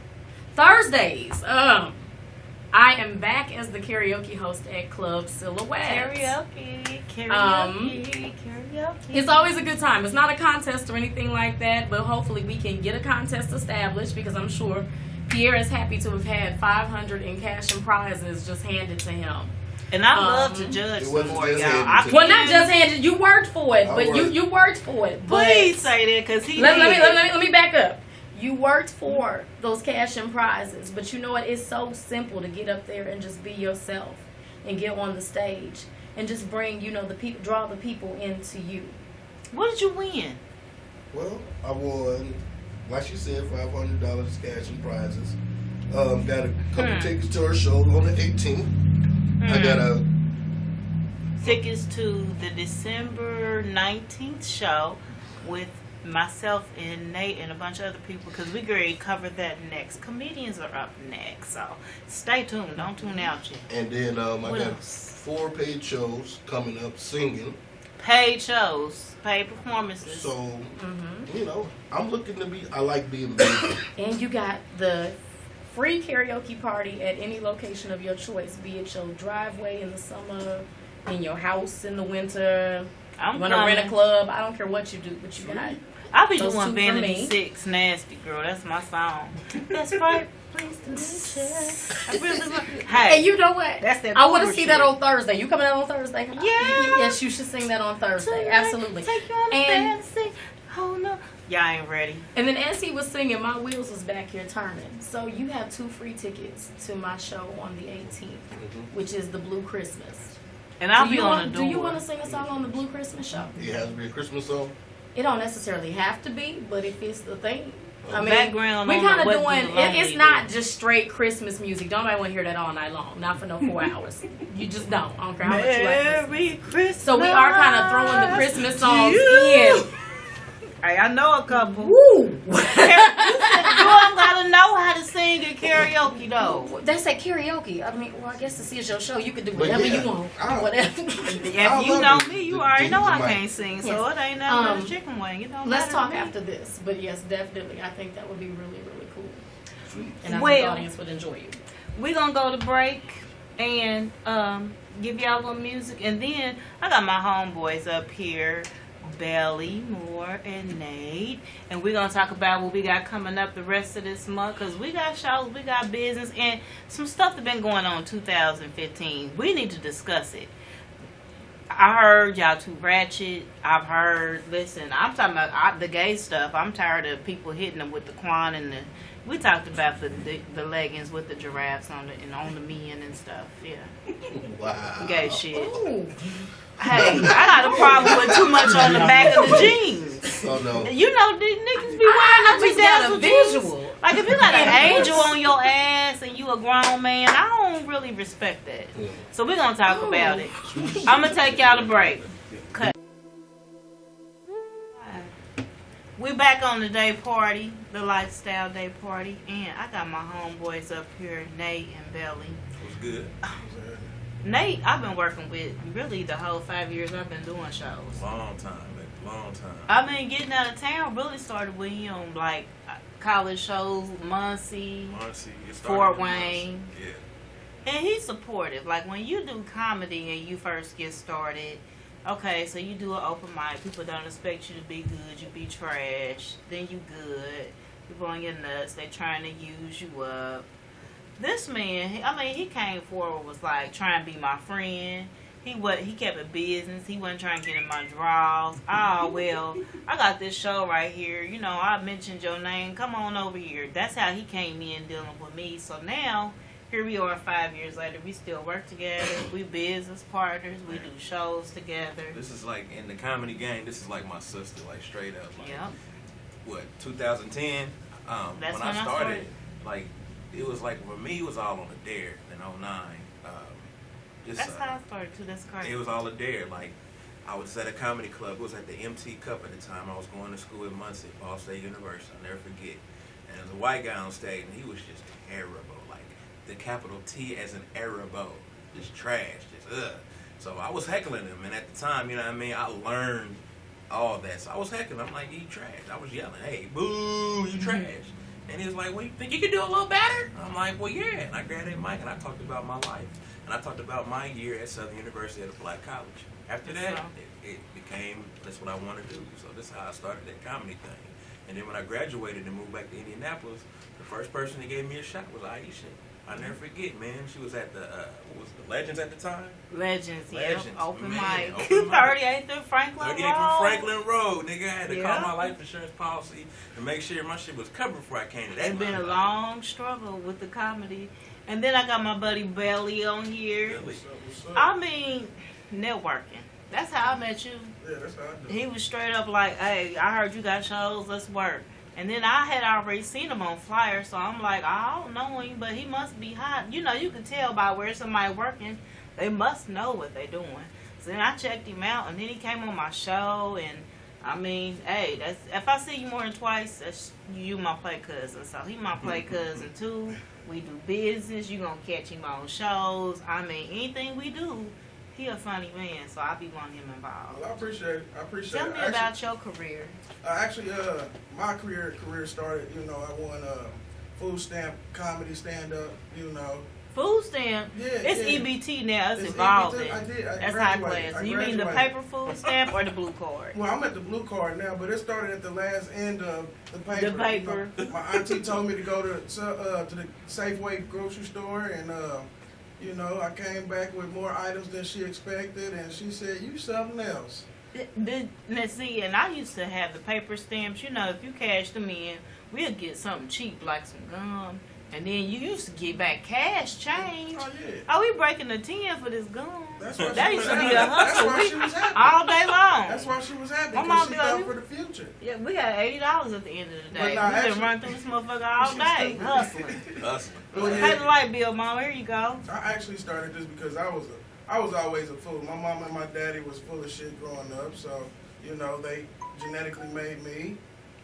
Thursdays. I am back as the karaoke host at Club Silhouette. Karaoke. It's always a good time. It's not a contest or anything like that, but hopefully we can get a contest established because I'm sure Pierre is happy to have had $500 in cash and prizes just handed to him. And I love to judge It some wasn't more, just y'all. handed to Well, not just handed. You worked for it, but Alright. you worked for it. But Please say that, because he let did. me back up. You worked for those cash and prizes, but you know what? It's so simple to get up there and just be yourself and get on the stage and just bring, the people, draw the people into you. What did you win? Well, I won, like you said, $500 cash and prizes. Got a couple tickets to her show on the 18th. I got a Tickets to the December 19th show with myself and Nate and a bunch of other people, because we already covered that next. Comedians are up next, so stay tuned. Don't tune out yet. and then I What got else? 4 paid shows coming up singing. Paid shows, paid performances. So, I'm looking to I like being busy. And you got the free karaoke party at any location of your choice, be it your driveway in the summer, in your house in the winter. I'm You want to rent a club? I don't care what you do, but you got I'll be those doing two for Vanity me. 6, Nasty Girl. That's my song. That's right. Please to meet you. I really want. Hey, And you know what? that's that. I want to Booger see shit. that on Thursday. You coming out on Thursday? Yeah. Yes, you should sing that on Thursday. Tonight, Absolutely. Take you on a And fancy. Oh no. Y'all ain't ready. and then as he was singing, my wheels was back here turning. So you have 2 free tickets to my show on the 18th, which is the Blue Christmas. And I'll Do be you on want- the door. Do you want to sing a song on the Blue Christmas show? It has to be a Christmas song. It don't necessarily have to be, but if it's the thing. I mean, Background we on kind of What doing, Do the Lonely it's Do. not just straight Christmas music. Don't nobody want to hear that all night long. Not for no 4 hours. You just don't. I don't care how much you like Christmas. Merry Christmas. So we are kind of throwing the Christmas songs in. Hey, I know a couple. Woo! You don't gotta know how to sing at karaoke though. They say karaoke. I mean, well, I guess this is your show. You can do But whatever yeah, you want. I- Whatever. If I you love know it. me, you The- already know I the mic. can't sing, so Yes. it ain't nothing but a chicken wing. It don't Let's matter talk to me. after this. But yes, definitely. I think that would be really, really cool. And I think Well- the audience would enjoy you. We're gonna go to break. and give y'all a little music. And then I got my homeboys up here, Belly, Moore, and Nate. And we're going to talk about what we got coming up the rest of this month. Because we got shows, we got business, and some stuff that's been going on in 2015. We need to discuss it. I heard y'all too ratchet. I've heard, listen, I'm talking about the gay stuff. I'm tired of people hitting them with the quan and the. We talked about the leggings with the giraffes on the men and stuff. Yeah. Wow. Gay shit. Hey, I got a problem with too much on the back of the jeans. Oh no. You know, these niggas be wearing them bedazzled jeans. Like if you got an angel on your ass and you a grown man, I don't really respect that. Yeah. So we're gonna talk about it. I'm gonna take y'all to break. Cut. We back on the day party, the lifestyle day party, and I got my homeboys up here, Nate and Belly. What's good? Nate, I've been working with really the whole 5 years I've been doing shows. Long time, man. Long time. I've been getting out of town. Really started with him, like college shows, Muncie, Fort Wayne. Yeah. And he's supportive. Like when you do comedy and you first get started, okay, so you do an open mic. People don't expect you to be good. You be trash. Then you good. People on your nuts. They trying to use you up. This man, he came forward, was like trying to be my friend. He kept it business. He wasn't trying to get in my draws. Oh, well, I got this show right here. You know, I mentioned your name. Come on over here. That's how he came in dealing with me. So now, here we are 5 years later. We still work together. We business partners. We do shows together. This is like, in the comedy game, this is like my sister, like straight up. Like, Yep. What, 2010? That's when I started, like, it was like, for me, it was all on the dare in 09. That's how I started too. That's crazy. It was all a dare. Like, I was at a comedy club. It was at the MT Cup at the time. I was going to school in Muncie, Ball State University. I'll never forget. And there was a white guy on stage, and he was just terrible. Like, the capital T as in Arabo. Just trash. Just, ugh. So I was heckling him. And at the time, you know what I mean, I learned all that. So I was heckling. I'm like, you trash. I was yelling, hey, boo, you trash. And he was like, well, you think you can do a little better? I'm like, well, yeah. And I grabbed that mic, and I talked about my life. And I talked about my year at Southern University at a black college. After that, it became, that's what I want to do. So this is how I started that comedy thing. And then when I graduated and moved back to Indianapolis, the first person that gave me a shot was Aisha. I'll never forget, man. She was at the, what was the Legends at the time? Legends, Legends. Yep. Open Man, mic. open mic. 38th and Franklin 38th Road. from Franklin Road. Nigga, I had to call Yeah. my life insurance policy to make sure my shit was covered before I came to that. It's been a motherfucker. long struggle with the comedy. And then I got my buddy Belly on here. Really? I mean, networking. That's how I met you. Yeah, that's how I do. He was straight up like, hey, I heard you got shows, let's work. And then I had already seen him on flyers, so I'm like, I don't know him, but he must be hot. You know, you can tell by where somebody working, they must know what they doing. So then I checked him out, and then he came on my show, and I mean, hey, that's if I see you more than twice, that's you my play cousin. So he my play cousin too. We do business. You gonna catch him on shows. I mean, anything we do, he a funny man. So I be wanting him involved. Well, I appreciate it. I appreciate Tell it. me about your career. Actually, my career started. You know, I won food stamp comedy stand up. You know, Food stamp. Yeah, It's yeah. EBT now. It's It's evolving. EBT. I That's high graduated. class. I You mean the graduated. paper food stamp or the blue card? well, I'm at the blue card now, but it started at the last end of the paper. The paper. You know, my auntie told me to go to the Safeway grocery store, and you know, I came back with more items than she expected, and she said, "You something else." Let's see, and I used to have the paper stamps. You know, if you cash them in, we'll get something cheap like some gum. And then you used to get back cash change. Oh yeah. Oh, we breaking the 10 for this gum. That's why That she used was to be happy. a hustle. That's why she was happy. All day long. That's why she was happy, My because mom she be like, thought for the future. Yeah, we got $80 at the end of the But day. nah, We been actually- running through this motherfucker all day, hustling. Hustling. Well, Pay yeah, the light bill, mom. Here you go. I actually started this because I was always a fool. My mom and my daddy was full of shit growing up, so you know they genetically made me,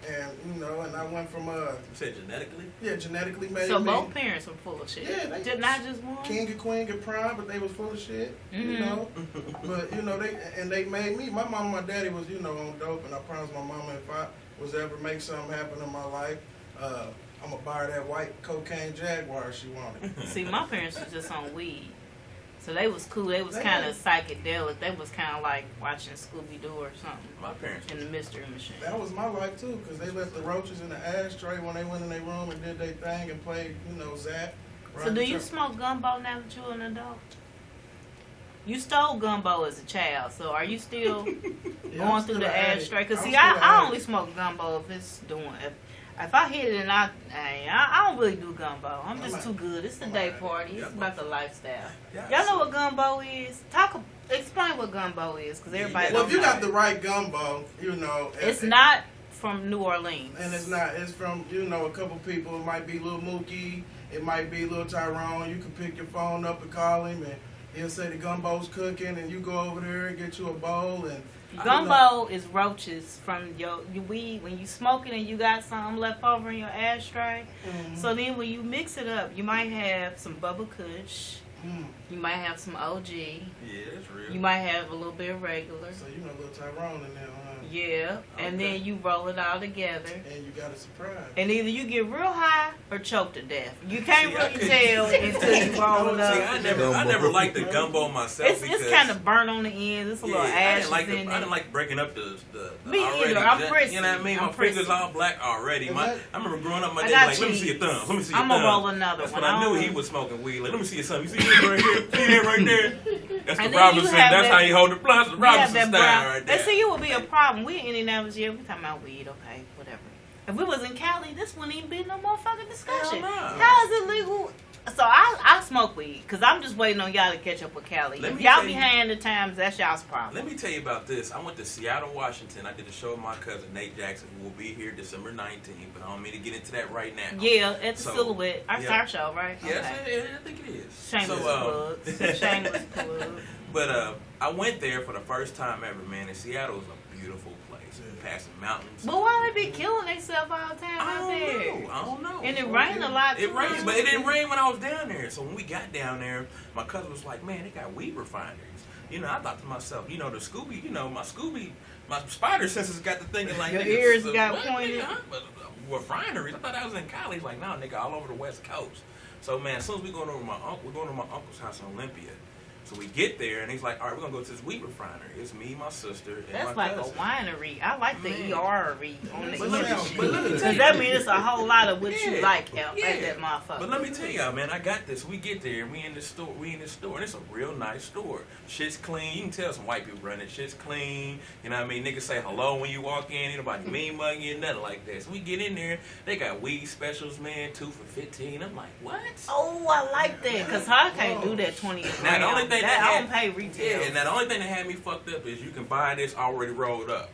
and you know, and I went from You said genetically? genetically made So me. both parents were full of shit. Yeah, they- Just not just one. King and queen and prime, but they was full of shit, you Mhm. know. But you know they made me. My mom and my daddy was on dope, and I promised my mama if I was ever make something happen in my life, I'm gonna buy her that white cocaine Jaguar she wanted. See, my parents was just on weed. So they was cool. They was They kind had- of psychedelic. They was kind of like watching Scooby Doo or something My parents. in the Mystery Machine. That was my life too, because they left the roaches in the ashtray when they went in their room and did their thing and played, Zap. So do you smoke gumbo now that you're an adult? You stole gumbo as a child, so are you still going through the ashtray? Cause see, I only smoke gumbo if it's doing. If I hit it and I don't really do gumbo. I'm just too good. It's the day party. It's about the lifestyle. Y'all know what gumbo is? Explain what gumbo is, cause everybody. Well, don't if you know. got the right gumbo, It's not from New Orleans. And it's not. It's from a couple people. It might be Lil Mookie. It might be Lil Tyrone. You can pick your phone up and call him, and he'll say the gumbo's cooking, and you go over there and get you a bowl. And Gumbo is roaches from your weed when you smoke it and you got something left over in your ashtray. Mhm. So then when you mix it up, you might have some Bubba Kush. Mm. You might have some OG. Yeah, that's real. You might have a little bit of regular. So Lil Tyrone in there, huh? Yeah, and Okay. then you roll it all together. And you got a surprise. And either you get real high or choke to death. You can't See, I really couldn't- tell until you roll it See, up. I never liked the gumbo myself It's because kind of burnt on the ends. It's a little I ashes didn't like in I it. didn't like breaking up the Me already. either. I'm ju- prissy. You know what I mean? I'm My fingers prissy. all black already. And I that- remember growing up, my I dad got was like, let me see your cheese. thumb. Let me see your I'ma thumb. roll another That's one. when I knew I he don't- was smoking weed. Like, let me see your thumb. You see this right here? See that right there? That's the And then you Robinson. have That's that- how you hold the plus. The You have Robinson that style brown. right And there. see, it would be a problem. We in Indianapolis, yeah, we talking about weed, okay, whatever. If we was in Cali, this wouldn't even be no motherfucking discussion. Hell no. How is it legal? So I smoke weed because I'm just waiting on y'all to catch up with Cali. Let If me y'all tell you- behind the times, that's y'all's problem. Let me tell you about this. I went to Seattle, Washington. I did a show with my cousin Nate Jackson, who will be here December 19th. But I don't mean to get into that right now. Yeah, at the So, Silhouette. Our yeah. star show, right? Yes, Okay. I think it is. Shameless So, plugs. Shameless plugs. But I went there for the first time ever, man. And Seattle is a beautiful place. Passing mountains. But why they be killing themselves all the time I out don't there? know. I don't know. And it rained a lot too. It rained, but it didn't rain when I was down there. So when we got down there, my cousin was like, "Man, they got weed refineries." I thought to myself, the Scooby, my spider senses got to thinking like, Your nigga, ears so got what, pointed. nigga, huh? But, refineries. I thought that was in Cali. Like, no, nigga, all over the West Coast. So man, as soon as we're going to my uncle's house in Olympia. So we get there, and he's like, all right, we're going to go to this wheat refinery. It's me, my sister, and That's my like cousin. a winery. I like the Man. ER-y on the But let me- end. but let me tell Because you- that means it's a whole lot of what you Yeah. like at Yeah. that motherfucker. But let me tell y'all, man, I got this. We get there, and we in this store, and it's a real nice store. Shit's clean. You can tell some white people running. Shit's clean. You know what I mean? Niggas say hello when you walk in. Ain't nobody mean mugging you, nothing like that. So we get in there. They got weed specials, man, 2 for $15. I'm like, what? Oh, I like that. Because I can't do that 20 Now, the only thing I that don't pay retail. Yeah, and now the only thing that had me fucked up is you can buy this already rolled up.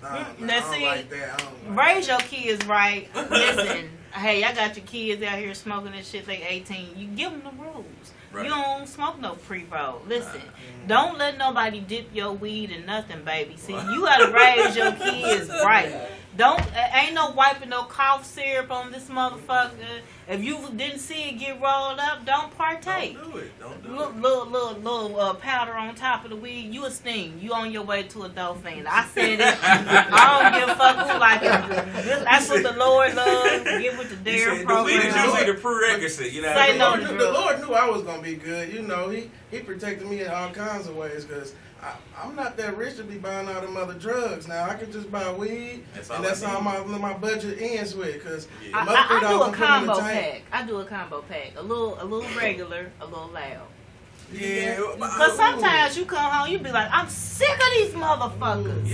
I Now, don't see, like that. I don't like Raise your kids right. Listen, hey, I got your kids out here smoking this shit. They 18. You give them the rules. Right. You don't smoke no pre-roll. Listen, don't let nobody dip your weed in nothing, baby. See, you gotta raise your kids right. Don't ain't no wiping no cough syrup on this motherfucker. If you didn't see it get rolled up, don't partake. Don't do it. Don't do Little, it. little powder on top of the weed. You a sting. You on your way to a dolphin. I said it. I don't give a fuck who like it. That's what the Lord loves. Get with the You dare said the weed is program. usually the prerequisite. You know what Say I mean? no The to Lord, drugs. the Lord knew I was gonna be good. He protected me in all kinds of ways because I'm not that rich to be buying all them other drugs. Now I can just buy weed, That's all and that's I all need. my budget ends with. Because Yeah. I do a combo pack. I do a combo pack. A little regular, a little loud. Yeah. Because sometimes you come home, you be like, I'm sick of these motherfuckers.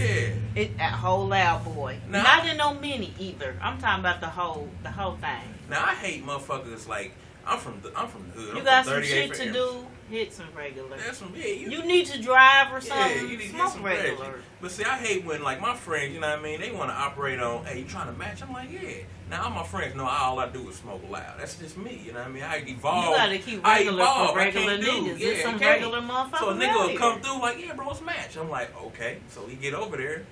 Yeah. That whole loud boy. Nah. Not in no mini either. I'm talking about the whole thing. Now I hate motherfuckers like I'm from the hood. You I'm got from some 38 shit for to Aaron. do. Hit some regular. That's some You need to drive or Yeah, something. you need to get Smoke some regular. regular. But see, I hate when like my friends, you know what I mean, they want to operate on, hey, you trying to match? I'm like, yeah. Now all my friends know all I do is smoke loud. That's just me, you know what I mean? I evolve. You gotta keep I regular evolve. for I regular can't do. niggas. Yeah, There's some I can't. regular motherfuckers. So a nigga out will here. come through like, yeah, bro, let's match. I'm like, okay. So we get over there,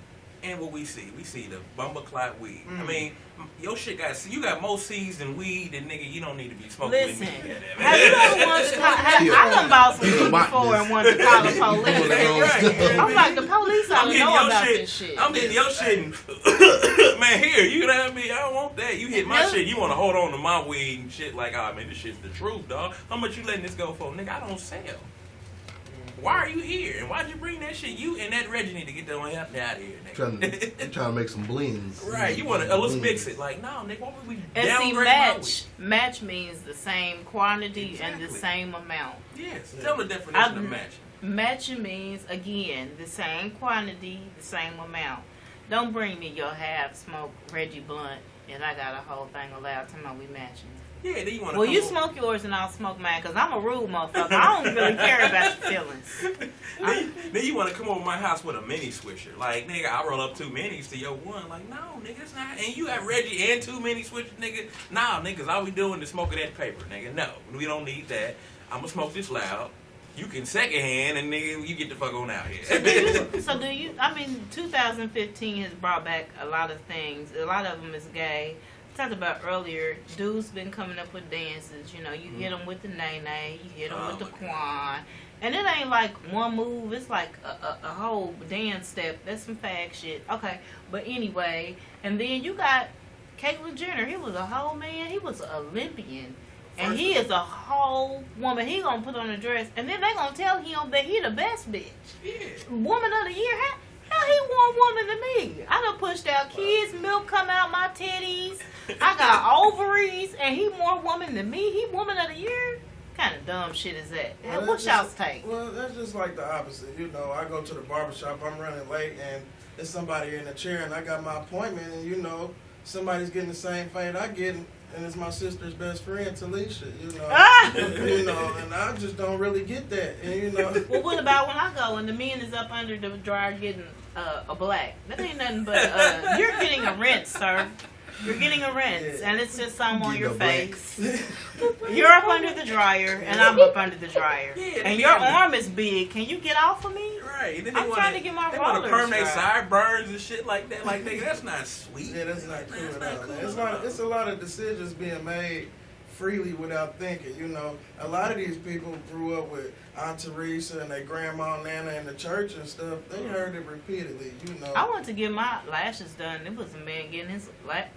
and what we see the bumper clot weed. I mean, your shit you got more seeds than weed, and nigga, you don't need to be smoking Listen, with me. have you ever wanted to call? I done bought some weed before and wanted to call the police. Right. I'm like, the police ought I'm to hitting know your about shit. this shit. I'm hitting your shit. And, man, here, you know what I mean? I don't want that. You hit my Yeah. shit. You want to hold on to my weed and shit like, oh, man, this shit's the truth, dog. How much you letting this go for? Nigga, I don't sell. why are you here? And why'd you bring that shit? You and that Reggie need to get that one out of here, nigga. I'm trying to make some blends. Right, you want to, let's mix it. Like, no, nigga, why would we And see, downgrade match means the same quantity and the Exactly. same amount. Yes, tell the definition of matching. Matching means, again, the same quantity, the same amount. Don't bring me your half-smoked Reggie Blunt and I got a whole thing allowed to we matching. Yeah, then you want to Well, you smoke yours and I'll smoke mine because I'm a rude motherfucker. I don't really care about your feelings. then you want to come over my house with a mini swisher. Like, nigga, I roll up 2 minis to your one. Like, no, nigga, it's not. And you have Reggie and 2 mini swishers, nigga. Nah, niggas, all we doing is smoking that paper, nigga. No, we don't need that. I'm going to smoke this loud. You can secondhand and nigga, you get the fuck on out here. So do you, I mean, 2015 has brought back a lot of things. A lot of them is gay. Talked about earlier, dudes been coming up with dances. You know, you hit them with the nay-nay, you hit them with the quan. And it ain't like one move, it's like a whole dance step. That's some fag shit. Okay, but anyway, and then you got Caitlyn Jenner. He was a whole man. He was an Olympian. And he is a whole woman. He gonna put on a dress, and then they gonna tell him that he the best bitch. Yeah. Woman of the year. How he one woman to me? I done pushed out kids, milk come out my titties. I got ovaries, and he more woman than me. He woman of the year. Kind of dumb shit is that? Well, What's y'all's take? Well, that's just like the opposite. You know, I go to the barbershop, I'm running late, and there's somebody in a chair, and I got my appointment, and you know, somebody's getting the same fade I get, and it's my sister's best friend, Talisha. You know, you know, and I just don't really get that. And you know, Well, what about when I go and the man is up under the dryer getting a black? That ain't nothing but you're getting a rinse, sir. You're getting a rinse, and it's just some on your face. You're up under the dryer, and I'm up under the dryer. Yeah, And your arm is big. Can you get off of me? Right. Then I'm trying to get my They want to rollers perm their dry. sideburns and shit like that. Like, nigga, that's not sweet. yeah, that's not cool That's at not all. cool It's a lot of decisions being made freely without thinking. You know, a lot of these people grew up with Aunt Teresa and their grandma Nana in the church and stuff. They heard it repeatedly. You know. I went to get my lashes done. It was a man getting his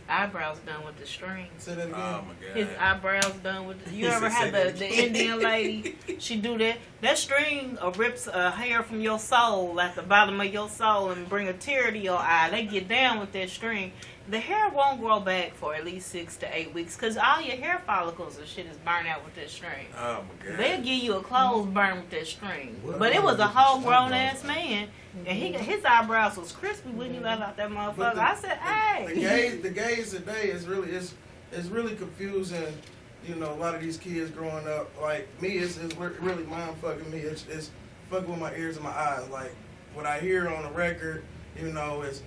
eyebrows done with the string. Say that again. Oh, my God. His eyebrows done with the, you He ever said had that the again. Indian lady? She do that. That string rips a hair from your soul at the bottom of your soul and bring a tear to your eye. They get down with that string. The hair won't grow back for at least 6 to 8 weeks because all your hair follicles and shit is burned out with that string. Oh, my God. They'll give you a clothes burn with that string. What But it was a about whole his grown eyebrows? ass man, and his eyebrows was crispy when he let out that But motherfucker. I said, hey. the gays today is really confusing. You know, a lot of these kids growing up, like me, it's really mind fucking me. It's fucking with my ears and my eyes. Like what I hear on the record, you know, is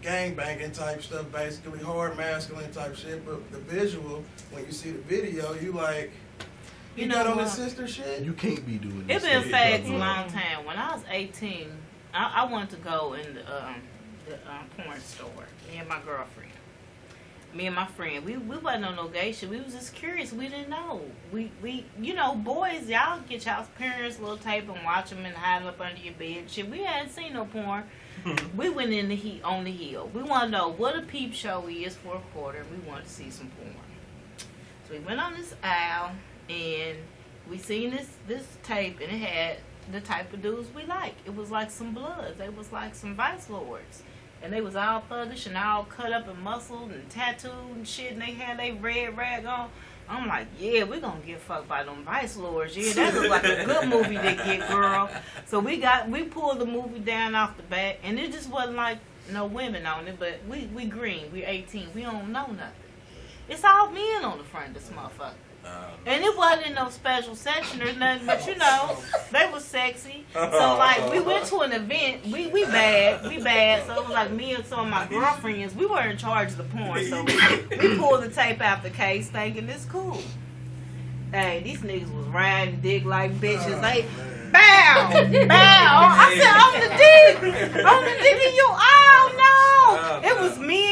gang banging type stuff, basically hard masculine type shit. But the visual, when you see the video, you like, You you know got on what? this sister shit. You can't be doing It this. been stuff. fags a long time. When I was 18, I wanted to go in the porn store. Me and my girlfriend. Me and my friend. We wasn't on no gay shit. We was just curious. We didn't know. We you know, boys, y'all get y'all's parents' little tape and watch them and hide them up under your bed. Shit, we hadn't seen no porn. We went in on the hill. We want to know what a peep show is for a quarter. We wanted to see some porn. So we went on this aisle and we seen this tape, and it had the type of dudes we like. It was like some Bloods. They was like some Vice Lords. And they was all thuggish and all cut up and muscled and tattooed and shit, and they had their red rag on. I'm like, yeah, we gonna get fucked by them Vice Lords. Yeah, that look like a good movie to get, girl. So we pulled the movie down off the back, and it just wasn't like no women on it, but we green, we 18, we don't know nothing. It's all men on the front of this motherfucker. And it wasn't in no special section or nothing, but you know, they was sexy. So like, we went to an event, we bad. So it was like me and some of my girlfriends, we were in charge of the porn, so we pulled the tape out the case thinking it's cool. Hey, these niggas was riding dick like bitches. They bow. I said on the dick, and you, oh no, it was men.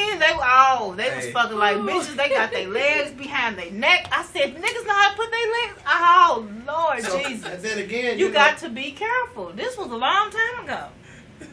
They was fucking like bitches. They got their legs behind their neck. I said, niggas know how to put their legs. Oh Lord Jesus. And then again, You got to be careful. This was a long time ago.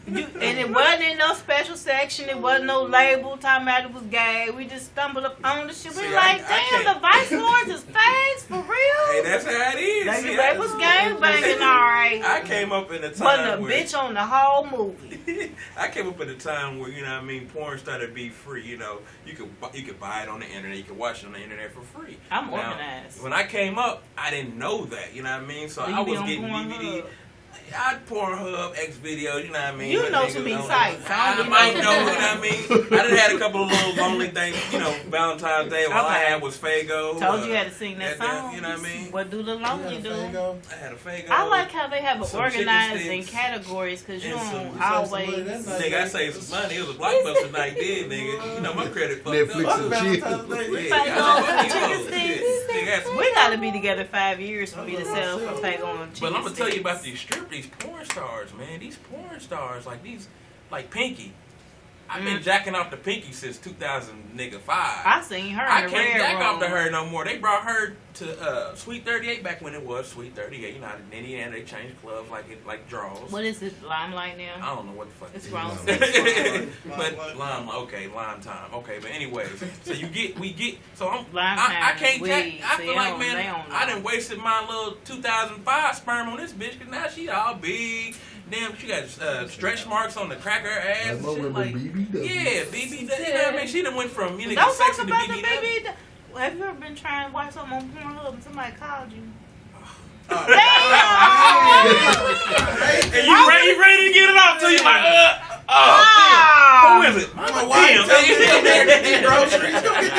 And it wasn't in no special section. It wasn't no label talking about it was gay. We just stumbled up on the shit. We See, like, I damn, can't- the Vice Lords is fags for real? Hey, that's how it is. They was gang banging, all right. I came up in a time Wasn't a where bitch on the whole movie. I came up at a time where, you know what I mean, porn started to be free. You know, you could buy it on the internet, you could watch it on the internet for free. I'm Now, organized. when I came up, I didn't know that, you know what I mean? So You I be was on getting Pornhub? DVD. I'd Pornhub, X videos, you know what I mean? You But know niggas too many don't- sites. I I don't might know. know, you know what I mean? I done had a couple of little lonely things, you know, Valentine's Day. All I Okay. had was Fago. Told you had to sing that that- song. you know what I mean? What do the lonely do? I had a Fago. I like how they have it Some chicken organized in sticks. categories because you And don't some- always. Nigga, I saved some money. It was a blockbuster night then, nigga. You know, my credit fucked Netflix up. and chill. Yeah, Fago I know and what chicken you know. sticks. Nigga, that's- We gotta be together 5 years for me to sell for Fago and chicken But I'm gonna tell you sticks. about these porn stars, man. These porn stars, like Pinky. I've been jacking off to Pinky since 2005. I seen her I in the can't red jack room. off to her no more. They brought her to Sweet 38 back when it was Sweet 38. You know, in Indiana they changed clubs like draws. What is it, Limelight now? I don't know what the fuck It's it wrong. is. But lime time. Okay, but anyways, so so Lime I time can't is jack. weed. I See, feel they like, don't man, know. I done wasted my little 2005 sperm on this bitch, cause now she all big. Damn, she got stretch marks on the crack of her ass. That's And my shit, women, like, BBW. yeah, BBW. You know what I mean? She done went from Don't talk sexy to about the BBW. baby. Have you ever been trying to watch something on Pornhub and somebody called you? And you ready to get it off to you like, who is it? My wife tell me to come there and get these groceries. Go get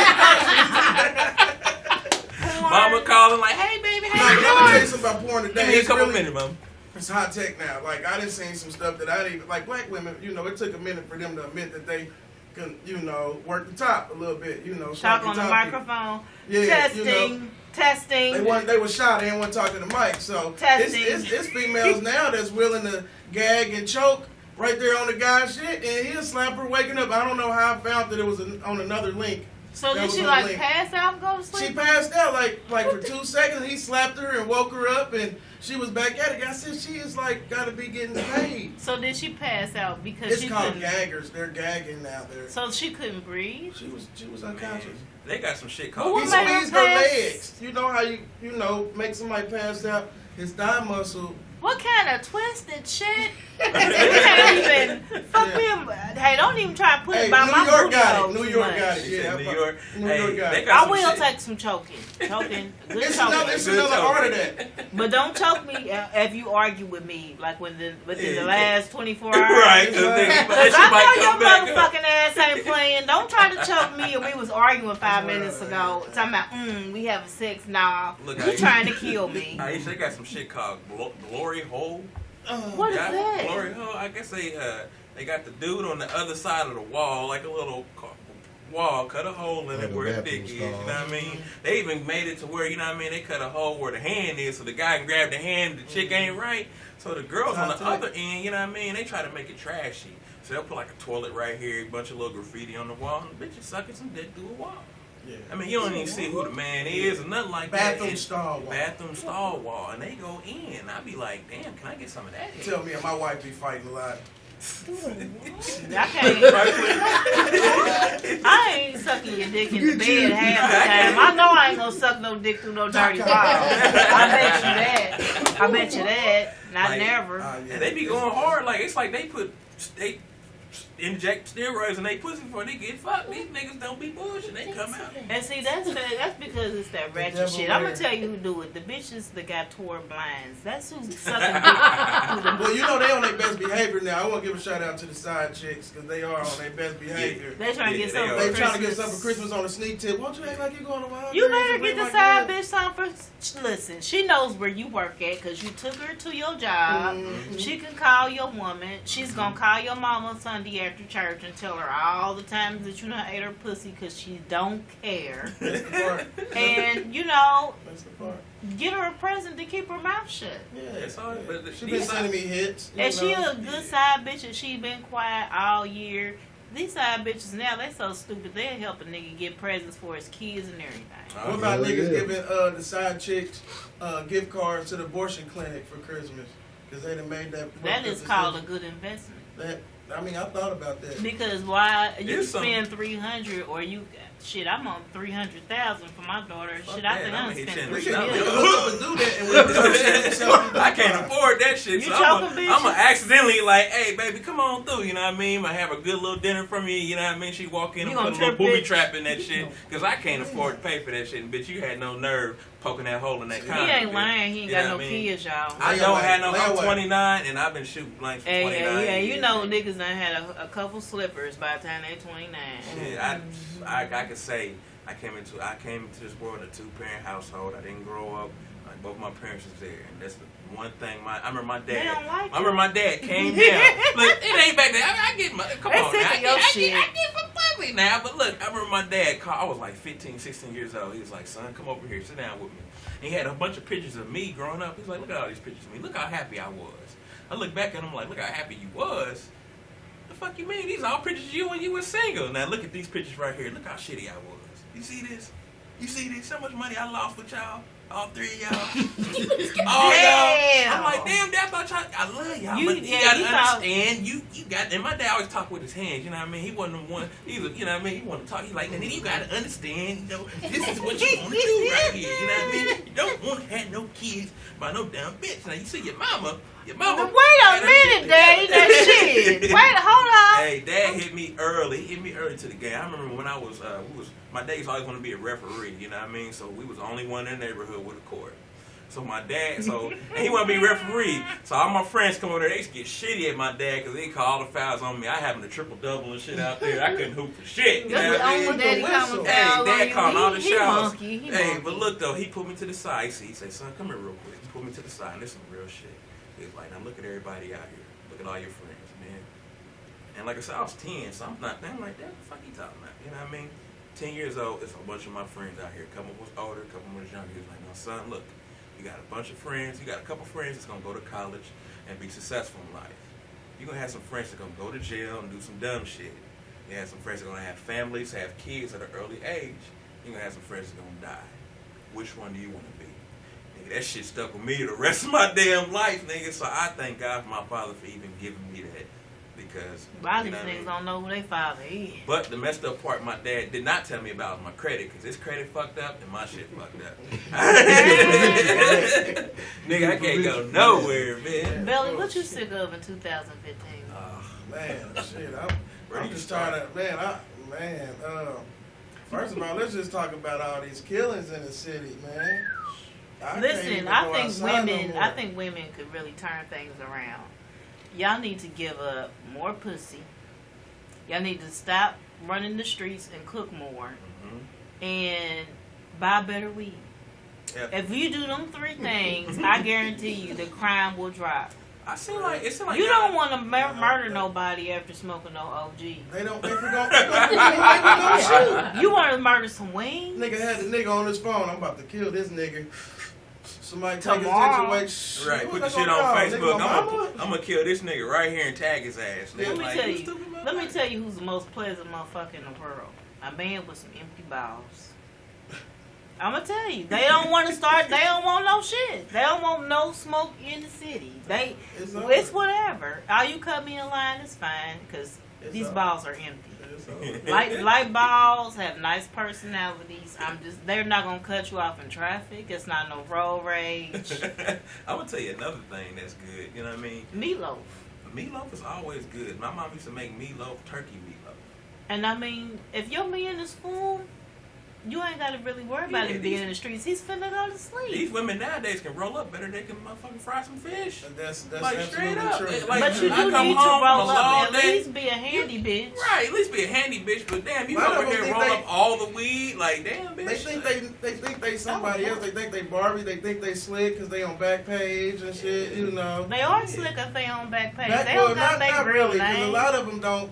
these Mama calling like, hey baby, groceries. how Like, you let me tell you doing? something about porn Give today. me a It's couple really, minutes, mom. it's hot tech now. Like, I done seen some stuff that I didn't even, like black women, you know, it took a minute for them to admit that they can, you know, work the top a little bit, you know. Talk sloppy on the toppy. microphone. Yeah, Testing. you know. Testing. They were shy. They didn't want to talk to the mic. So Testing. it's females now that's willing to gag and choke right there on the guy's shit, and he'll slap her waking up. I don't know how I found that it was on another link. So That did was she on like the link. pass out and go to sleep? She passed out like for 2 seconds. He slapped her and woke her up, and she was back at it. I said she is like got to be getting paid. So did she pass out because It's she called couldn't? gaggers. They're gagging now. So she couldn't breathe. She was unconscious. They got some shit But called. what He made her squeezed her pass? legs. You know how you make somebody pass out? His thigh muscle. What kind of twisted shit? You can't even fuck me. Hey, don't even try to put Hey, it by New my York booty got hole it. New too York much. got it. She Yeah, said New York. New Hey, York got they it. got I some will shit. take some choking. Choking. Good It's choking. another art of that. But don't choke me if you argue with me, like within Yeah, the last 24 hours. Right, because Because she might I know come your back up. motherfucking ass ain't playing. Don't try to choke me. And we was arguing 5 minutes ago. Talking about, we having sex. Nah, Look, you Aisha. trying to kill me. Aisha, they got some shit called Glory Hole. What is Yeah, that? Glory Hole. I guess they got the dude on the other side of the wall, like a little wall, cut a hole in Like it a where the bathroom dick is. You know stall. what I mean? They even made it to where, you know what I mean, they cut a hole where the hand is, so the guy can grab the hand. The chick ain't right, so the girls on the other end, you know what I mean? They try to make it trashy. So they'll put like a toilet right here, a bunch of little graffiti on the wall, and the bitch is sucking some dick through a wall. Yeah. I mean, you don't even see who the man is or nothing like Bathroom that. stall wall. Bathroom stall wall, and they go in. I be like, damn, can I get some of that? Tell me, my wife be fighting a lot. I can't. I ain't sucking your dick in the bed half the time. I know I ain't gonna suck no dick through no dirty ball. I bet you that. I bet you that. Not Like, never. And they be going hard, like it's like they inject steroids and they pussy before they get fucked. These niggas don't be bullshit. They come out. And see, that's because it's that ratchet devil shit. I'm gonna wears- tell you who do it. The bitches that got tore blinds. That's who's sucking dick through the. Well, you know they on their best behavior now. I want to give a shout out to the side chicks because they are on their best behavior. They trying to get Yeah, they something. are. They for trying to get Christmas. something for Christmas on a sneak tip. Won't you act like you going to wild? You Days better and get bring the my side girl? bitch something for. Listen, she knows where you work at because you took her to your job. Mhm. She can call your woman. She's gonna call your mama Sunday after church and tell her all the times that you done ate her pussy because she don't care. That's the part. And you know, That's the part. get her a present to keep her mouth shut. Yeah. It's all, but She been sending me hits. you And she know. a good side bitch and she been quiet all year. These side bitches now, they so stupid, they'll help a nigga get presents for his kids and everything. What about Hell niggas yeah. giving the side chicks gift cards to the abortion clinic for Christmas? Because they done made that. That is called a good investment. That, I mean, I thought about that. Because why you It's some- spend $300 or you Shit, I'm on 300,000 for my daughter. Fuck shit, I that. think I'ma I'm hit spending you in the 3 stomach. million. Look up and do that, and we'll I can't afford that shit. You So choking bitches? I'm gonna accidentally like, hey baby, come on through. You know what I mean? I have a good little dinner for me. You know what I mean? She walk in You and put a gonna little trip, booby bitch? trap in that shit because I can't afford to pay for that shit. And bitch, you had no nerve poking that hole in that He condom. ain't bitch. lying. He ain't You got know no what I mean? kids, y'all. I don't have no. I'm Layaway. 29 and I've been shooting blanks for 29 Hey, years. you know niggas done had a couple slippers by the time they 29. Shit, I could say I came into this world in a 2-parent household. I didn't grow up like both my parents was there, and that's the one thing. I remember my They dad. don't like I remember my dad came down. Look, it ain't back there. I get my come They on sick now. of your shit. I get my puppy now. But look, I remember my dad called. I was like 15, 16 years old. He was like, son, come over here, sit down with me. And he had a bunch of pictures of me growing up. He's like, look at all these pictures of me. Look how happy I was. I look back at him like, look how happy you was. The fuck you mean? These are all pictures of you when you were single. Now look at these pictures right here. Look how shitty I was. You see this? You see this? How much money I lost with y'all? All 3 of y'all. All y'all. I'm like, damn, Dad, I thought y'all, I love y'all. You- But you yeah, gotta you thought- understand, you got, and my dad always talked with his hands, you know what I mean? He wasn't the one, you know what I mean? He wanted to talk, he's like, and then you gotta understand, you know, this is what you want to do right here, you know what I mean? You don't want to have no kids by no damn bitch. Now, you see your mama. Wait a had her minute, shit Dad. together. That shit. Wait, hold on. Hey, Dad hit me early to the game. I remember when I was, my dads always wanted to be a referee, you know what I mean? So we was the only one in the neighborhood with a court. So my dad, and he want to be referee. So all my friends come over there, they used to get shitty at my dad because they call all the fouls on me. I having a triple-double and shit out there. I couldn't hoop for shit. You know That's what I mean? the only daddy whistle. calling Hey, foul Dad on you. calling all the He shots. monkey. He Hey, monkey. but look though, he pulled me to the side. He said, son, come here real quick. He pulled me to the side, and this is some real shit. He was like, now look at everybody out here. Look at all your friends, man. And like I said, I was 10, so I'm like, what the fuck you talking about? You know what I mean? 10 years old, it's a bunch of my friends out here. A couple was older, a couple was younger. He was like, no, son, look, you got a bunch of friends. You got a couple friends that's going to go to college and be successful in life. You're going to have some friends that are going to go to jail and do some dumb shit. You have some friends that are going to have families, have kids at an early age. You're going to have some friends that are going to die. Which one do you want to be? Nigga, that shit stuck with me the rest of my damn life, nigga. So I thank God for my father for even giving me that. Because A lot of you these know what I niggas mean? don't know who they father is. But the messed up part my dad did not tell me about was my credit, because his credit fucked up and my shit fucked up. Nigga, I can't go nowhere, man. Belly, what you sick of in 2015? Man, shit, Where I'm do you just start? trying to, first of all, let's just talk about all these killings in the city, man. I can't Listen, even I go think outside no women. more. I think women could really turn things around. Y'all need to give up more pussy. Y'all need to stop running the streets and cook more, and buy better weed. Yeah. If you do them 3 things, I guarantee you the crime will drop. It seems like You don't want to murder nobody after smoking no OG. They don't. They gonna shoot. You want to murder some wings? Nigga had the nigga on his phone. I'm about to kill this nigga. Somebody take Tomorrow. his situation. Right, What put the they shit gonna on call? Facebook. Nigga, my mama? I'm gonna kill this nigga right here and tag his ass. Nigga. Let me Like, tell you you. stupid Let me motherfucker. tell you who's the most pleasant motherfucker in the world. A man with some empty balls. I'm gonna tell you, they don't want to start. They don't want no shit. They don't want no smoke in the city. It's over. It's whatever. All you cut me in line is fine because It's these over. balls are empty. It's over. Light balls have nice personalities. They're not gonna cut you off in traffic. It's not no road rage. I'm gonna tell you another thing that's good. You know what I mean? Meatloaf. Meatloaf is always good. My mom used to make meatloaf, turkey meatloaf. And I mean, if your man is full, you ain't gotta really worry about him being in the streets. He's finna go to sleep. These women nowadays can roll up better. They can motherfucking fry some fish. That's Like, straight absolutely up. true. Like, But you I do come need to home from roll a up long and day. at least be a handy bitch. Right, at least be a handy bitch. But damn, you A lot over of them here think roll they- up all the weed. Like, damn, bitch. They think they somebody else. They think they Barbie. They think they slick because they on Backpage and shit. You know. They are slick if they on back page. Back- They well, don't got not their real really, 'cause a name. lot of them don't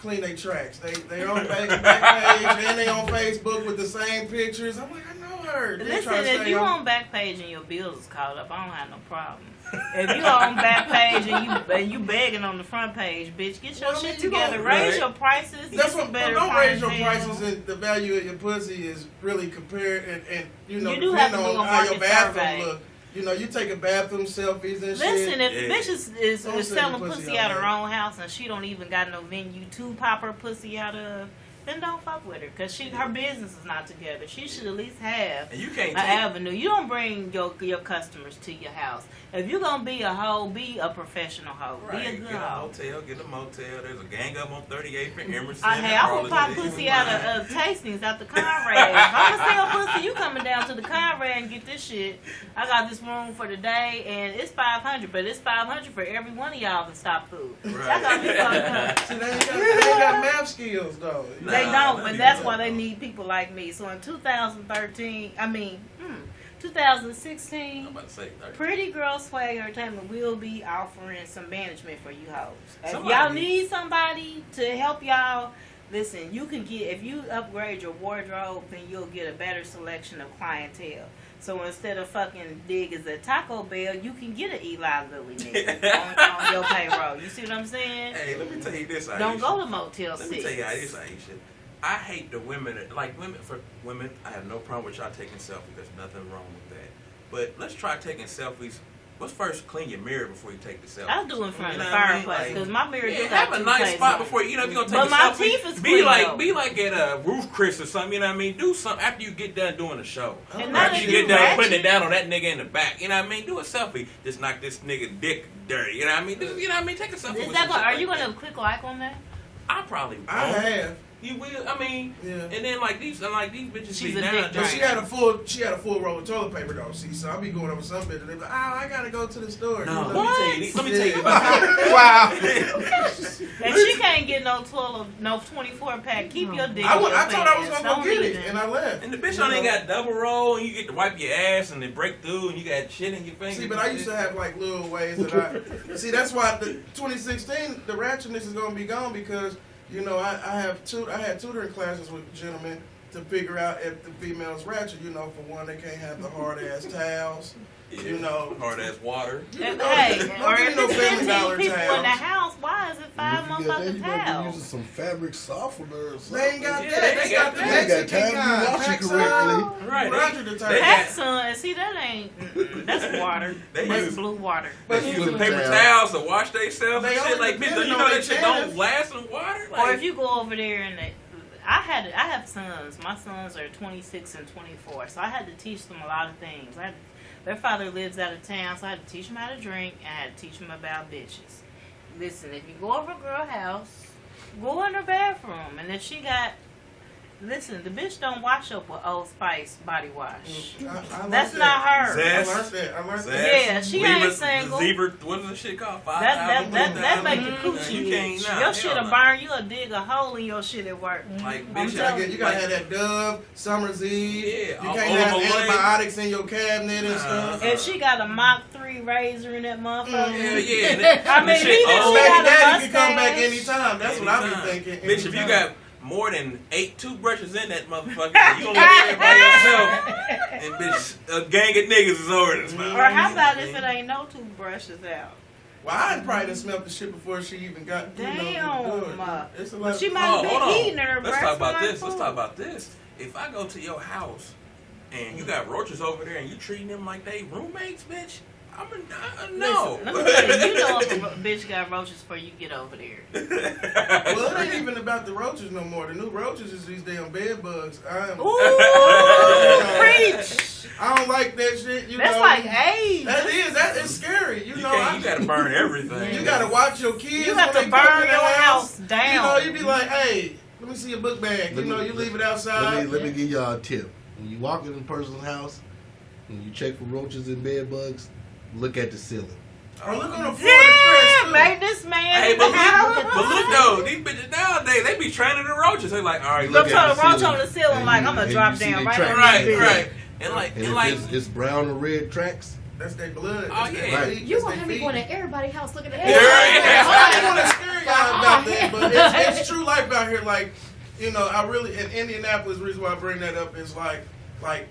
clean their tracks. They on Backpage and they on Facebook with the same pictures. I'm like, I know her. They Listen, try to if stay you on- on back page and your bills is caught up, I don't have no problem. If you on back page and you begging on the front page, bitch, get your Well, I mean, shit you together. don't- Raise right. your prices. That's Get some what. better Don't raise your clientele. prices, and the value of your pussy is really compared, and you know, You do have depending to do on a how your market bathroom survey. look. You know, you take a bathroom selfies and Listen, shit. if Yeah. the bitch is Don't sell selling your pussy pussy out out her there. own house and she don't even got no venue to pop her pussy out of, then don't fuck with her. Because her business is not together. She should at least have And you can't an take avenue. You don't bring your customers to your house. If you're going to be a hoe, be a professional hoe. Be a right. good Get a hoe. motel, get a motel. There's a gang up on 38th and Emerson. I will pop pussy out of tastings out the Conrad. If I'm gonna sell pussy, you coming down to the Conrad and get this shit. I got this room for the day, and it's $500, but it's $500 for every one of y'all to stop food. Right. That got me fucked up. See, they ain't got math skills though. Nah, They don't, not but even that's that. why they need people like me. So in 2016, I'm about to say 30. Pretty Girl Swag Entertainment will be offering some management for you hoes. If Somebody- y'all need somebody to help y'all, listen, you can get, if you upgrade your wardrobe, then you'll get a better selection of clientele. So instead of fucking diggers at Taco Bell, you can get an Eli Lilly nigga on your payroll. You see what I'm saying? Hey, let me tell you this, Aisha. Don't go to Motel 6. Let me tell you how this, Aisha. I hate the women, like women, for women, I have no problem with y'all taking selfies. There's nothing wrong with that. But let's try taking selfies. Let's first clean your mirror before you take the selfie. I'll do it in front of the You know what I mean? fireplace because my mirror do Yeah, got have a two nice places spot on it. before you know if you're gonna But take my a selfie. teeth is clean, though. Be like at a Roof Chris or something. You know what I mean? Do something after you get done doing the show. And Or now after they you do get done ratchet. putting it down on that nigga in the back. You know what I mean? Do a selfie. Just knock this nigga dick dirty. You know what I mean? You know what I mean? Take a selfie. Is with that some are shit you like gonna that. click like on that? I probably won't. I have. You will. I mean, Yeah. and then like these bitches She's be a now. dick But she Right. had a full roll of toilet paper though. See, so I be going over some bitch and they be like, oh, I gotta go to the store. No, You know? let me tell you about Wow. If she can't get no 24 pack, keep your dick. I in your thought I was pants. gonna go Don't get leave it, and I left. And the bitch You only know? got double roll, and you get to wipe your ass and then break through, and you got shit in your fingers. See, but I used to have like little ways that I see. That's why the 2016 the ratchetness is gonna be gone because you know I had tutoring classes with gentlemen to figure out if the female's ratchet. You know, for one, they can't have the hard ass towels. You know, hard ass water. Hey, don't or give if me no it's Family 15 Dollar people in the towels. house, why is it 5 If you get that, motherfucking you might be towels? using some fabric softener or something. They ain't got Yeah, that. they They got the got that. They got Mexican time to kind. wash it Paxson, correctly. Right, Roger the they type. got- Son, see that ain't. That's water. They That's use- blue water. But They you using Flip paper towel. towels to wash themselves and They shit. only Like, bitch, depend you on know their that shit channels. don't last in water? Or Like, if you go over there and I have sons. My sons are 26 and 24, so I had to teach them a lot of things. Their father lives out of town, so I had to teach them how to drink and I had to teach them about bitches. Listen, if you go over a girl house, go in her bathroom, and if she got, listen, the bitch don't wash up with Old Spice body wash. I That's learned not that. her. Zest. I learned that. I learned Zest, that. Yeah, she Zebra- ain't single. Zebra, what is the shit called? That make your You coochie can't, itch. nah, Your hell shit'll no. burn. You'll dig a hole in your shit at work. Like, I'm bitch, telling You gotta have that Dove, Summer's Eve. Yeah, You all can't have over Olay. antibiotics in your cabinet and Nah. stuff. If she got a Mach 3 razor in that motherfucker, hell yeah. And that- I mean, that shit even old. she got Baby a daddy can come back mustache. anytime. That's what I be Anytime. thinking. Bitch, if you anytime. got more than 8 toothbrushes in that motherfucker, you gonna let everybody yourself. And bitch, a gang of niggas is over this motherfucker. Or how about if it ain't no toothbrushes out? Well, I probably done smelled the shit before she even got. Damn. It's a But lot. she might Oh, have hold been on. eating her Let's breath talk about from her this. Let's food. talk about this. If I go to your house and you got roaches over there and you treating them like they roommates, bitch, no. Listen, let me tell you, you know if a bitch got roaches before you get over there. Well, it ain't even about the roaches no more. The new roaches is these damn bed bugs. Ooh, preach. I don't like that shit. You That's know, like AIDS. That is scary. You You know, can't. You gotta burn everything. you gotta watch your kids. You have when to they come burn in the your house down. You know, you be like, hey, let me see your book bag. Let You know, me- you leave it outside. Let me give y'all a tip. When you walk in a person's house and you check for roaches and bed bugs, look at the ceiling. Or look on the floor of the crest, Yeah, too. make this man. Hey, in but the house. look though, these bitches nowadays they be training the roaches. They like, all right, Look look to at the roach on the ceiling And like, you- I'm going and to drop you see down they right track. on right, this bitch. right, and like, And and if like, it's brown or red tracks, That's their blood. Oh, That's their yeah. feet, You that's gonna their have me feet. going to everybody's house looking at Yeah, yeah. I don't want to scare y'all about that, but it's true life out here. Like, you know, I really in Indianapolis. The reason why I bring that up is like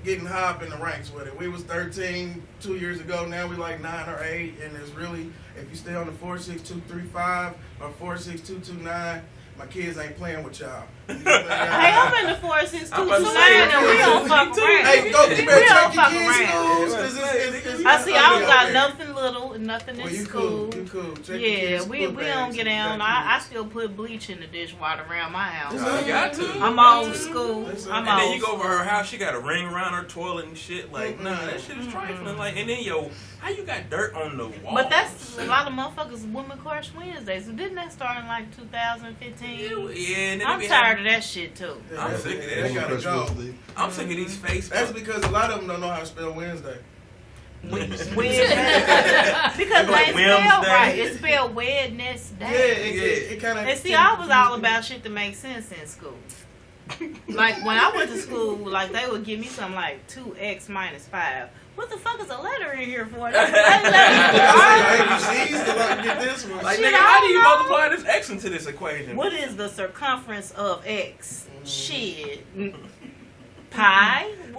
getting high up in the ranks with it. We was 13 2 years ago. Now we like 9 or 8, and it's really if you stay on the 46235 or 46229. My kids ain't playing with y'all. Hey, I'm in the 46229 I'm about to say, and we don't fuck me too. around. Hey, go, you We better don't take your fuck kids around. schools. 'Cause it's I see, I don't out got there. nothing little and nothing Well, in you school. cool. You cool. Check your Yeah, kids' we book don't bags. get You down. got I kids. still put bleach in the dishwater around my house. You got to. I'm old school. That's I'm And then old you go over school. her house, she got a ring around her toilet and shit. Like, nah, that shit is trifling. Like, and then how you got dirt on the wall? But that's a lot of motherfuckers. Women Crush Wednesdays. So didn't that start in like 2015? Yeah, and then I'm we tired have- of that shit too. I'm sick of that They shit. gotta go. I'm sick of these Facebook. That's because a lot of them don't know how to spell Wednesday. Because Like they spell Wednesday. right. It's spelled Wednesday. Yeah, it kind of. And see, I was all about shit to make sense in school. Like when I went to school, like they would give me something like 2x minus 5. What the fuck is a letter in here for? That's ABCs to get this one. Like, Shit, nigga, I how do you don't know. multiply this X into this equation? What is the circumference of X? Shit. Pi? Who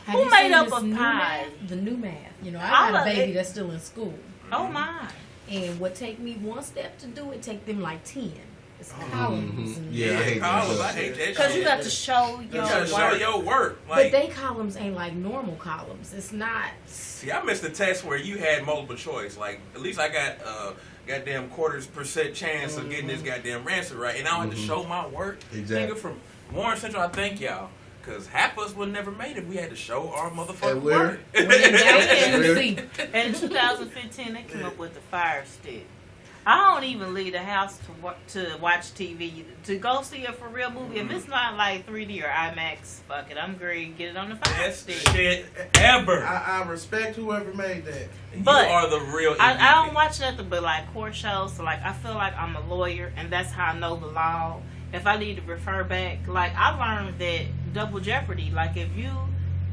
Have you made seen up this of new pi? math? The new math. You know, I I got love a baby it. that's still in school. Oh my. And what take me one step to do it, take them like 10. It's columns. And Yeah, I hate columns. that I shit. hate that shit. Because you got to show You your gotta show work. your work. But Like, they columns ain't like normal columns. It's not. see, I missed the test where you had multiple choice. Like, at least I got goddamn quarters% chance of getting this goddamn answer right, and I had to show my work. Exactly. Nigga, from Warren Central, I thank y'all. Because half of us would never made it. We had to show our motherfucking And where? work. See, In 2015, they came up with the Fire Stick. I don't even leave the house to watch TV. To go see a for real movie, if it's not like 3D or IMAX, fuck it, I'm great. Get it on the Fire Best Stick. shit ever. I respect whoever made that. But you are the real I MVP. don't watch nothing but like court shows. So like I feel like I'm a lawyer, and that's how I know the law. If I need to refer back, like I learned that double jeopardy. Like if you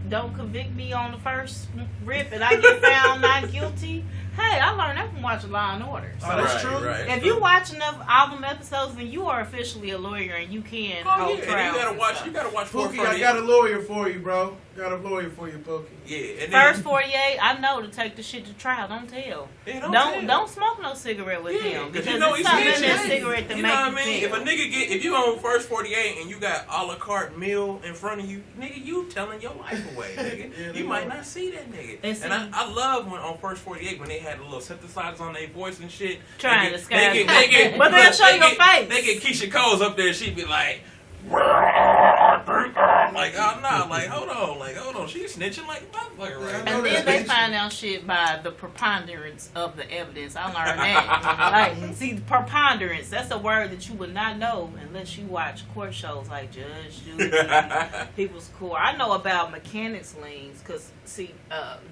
don't convict me on the first rip and I get found not guilty, hey, I learned that from watching Law and Order. So Oh, that's Right, true. right. if you watch enough album episodes, then you are officially a lawyer and you can Oh, hold yeah, trials. and you and gotta stuff. watch Pookie, 448. I got a lawyer for you, bro. Got a lawyer for you, Pookie. Yeah, and then, First 48, I know to take the shit to trial. Don't tell. Yeah, Don't tell. smoke no cigarette with Yeah, him 'cause because you know it's he's something in that snitching. cigarette that You make know what I you mean? feel. If a nigga if you on first 48 and you got a la carte meal in front of you, nigga, you telling your life away, nigga. Yeah, You no. might not see that nigga. And see- I love when on first 48 when they had the little synthesizers on their voice and shit. Trying They to get- disguise they it. get- But they'll show they your get- face. They get Keisha Cole's up there and she be like, like, oh no, like hold on, she's snitching like a motherfucker right And now. then they find out shit by the preponderance of the evidence. I learned that. Like, see, the preponderance, that's a word that you would not know unless you watch court shows like Judge Judy, People's Court. I know about mechanics liens because, see,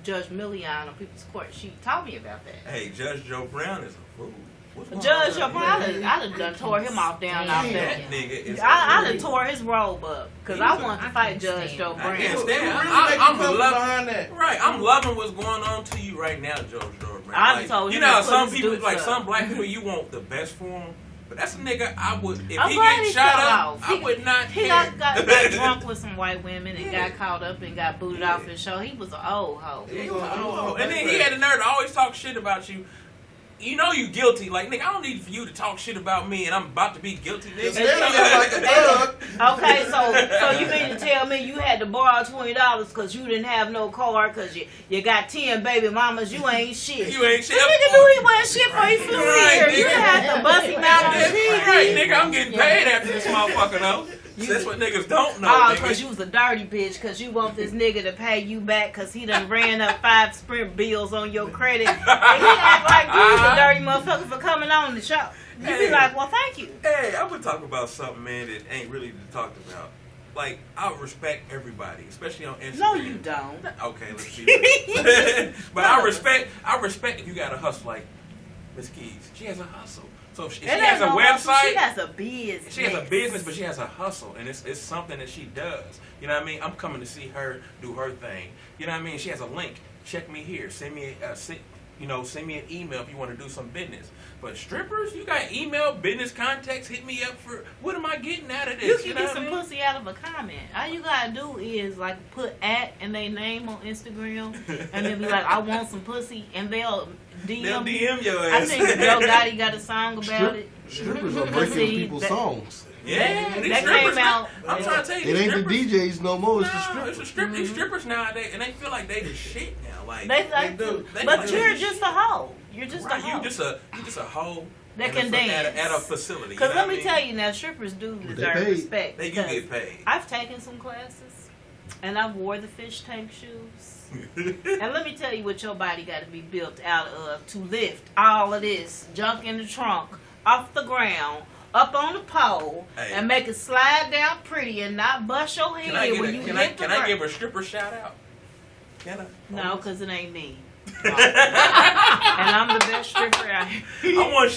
Judge Millian on People's Court, she taught me about that. Hey, Judge Joe Brown is a fool. What's going Judge, on your right probably, I'd have done tore him off down off here? there. That nigga is I'd a have fool. tore his robe up because I wanted to fight Judge Joe I Brown. can't Who stand it. really I'm make you come loving behind that? Right, I'm loving what's going on to you right now, George Brown. I Like, told you him know, to how put some his people, dukes like up. some black people, you want the best for them, but that's a nigga I would, if I'm he glad gets he shot fell up, off. I would not He care. got drunk with some white women and got caught up and got booted off his show. He was an old hoe. Yeah, he was like, oh. And then he had the nerve to always talk shit about you. You know you guilty. Like, nigga, I don't need for you to talk shit about me and I'm about to be guilty, nigga. Stand up like a thug. Okay, so you mean to tell me you had to borrow $20 because you didn't have no car because you got 10 baby mamas, you ain't shit. You ain't shit. The nigga knew he wasn't shit before he flew Right, here. You nigga. didn't have to bust him out on TV. Right, nigga, I'm getting paid after this motherfucker, though. That's what niggas don't know, Oh, nigga. because you was a dirty bitch, because you want this nigga to pay you back because he done ran up 5 Sprint bills on your credit. And he act like you was a dirty motherfucker for coming on the show. You be Hey. like, well, thank you. Hey, I'm gonna talk about something, man, that ain't really talked about. Like, I respect everybody, especially on Instagram. No, you don't. Okay, let's be real. But I respect if you got a hustle like Miss Keys. She has a hustle. So if she It has a ain't no hustle. website. She has a business. She has a business, but she has a hustle, and it's something that she does. You know what I mean? I'm coming to see her do her thing. You know what I mean? She has a link. Check me here. Send me send me an email if you want to do some business. But strippers, you got email, business contacts. Hit me up for what am I getting out of You this? can know get what some I mean? pussy out of a comment. All you gotta do is like put @ and they name on Instagram, and then be like, "I want some pussy," and they'll DM. They'll DM your I ass. think Joe Gotti got a song about it. Strippers are See, breaking people's that- songs. Yeah, these that strippers came out. I'm trying to tell you, It ain't strippers, the DJs no more. It's the no, strippers. it's the strippers. These strippers nowadays, and they feel like they the shit now. Like, They like, do. They but like- you're just a hoe. You're just right, a hoe. you just a hoe That at can a- dance. at a facility. Because you know let me what I tell mean? you now, strippers do But they deserve paid. respect. They do because get paid. I've taken some classes, and I wore the fish tank shoes. And let me tell you what your body got to be built out of to lift all of this junk in the trunk off the ground, up on the pole, Hey. and make it slide down pretty and not bust your head Can I when you can hit the I ground. give a stripper shout out? Can I? No, because it ain't me. And I'm the best stripper out here. I want to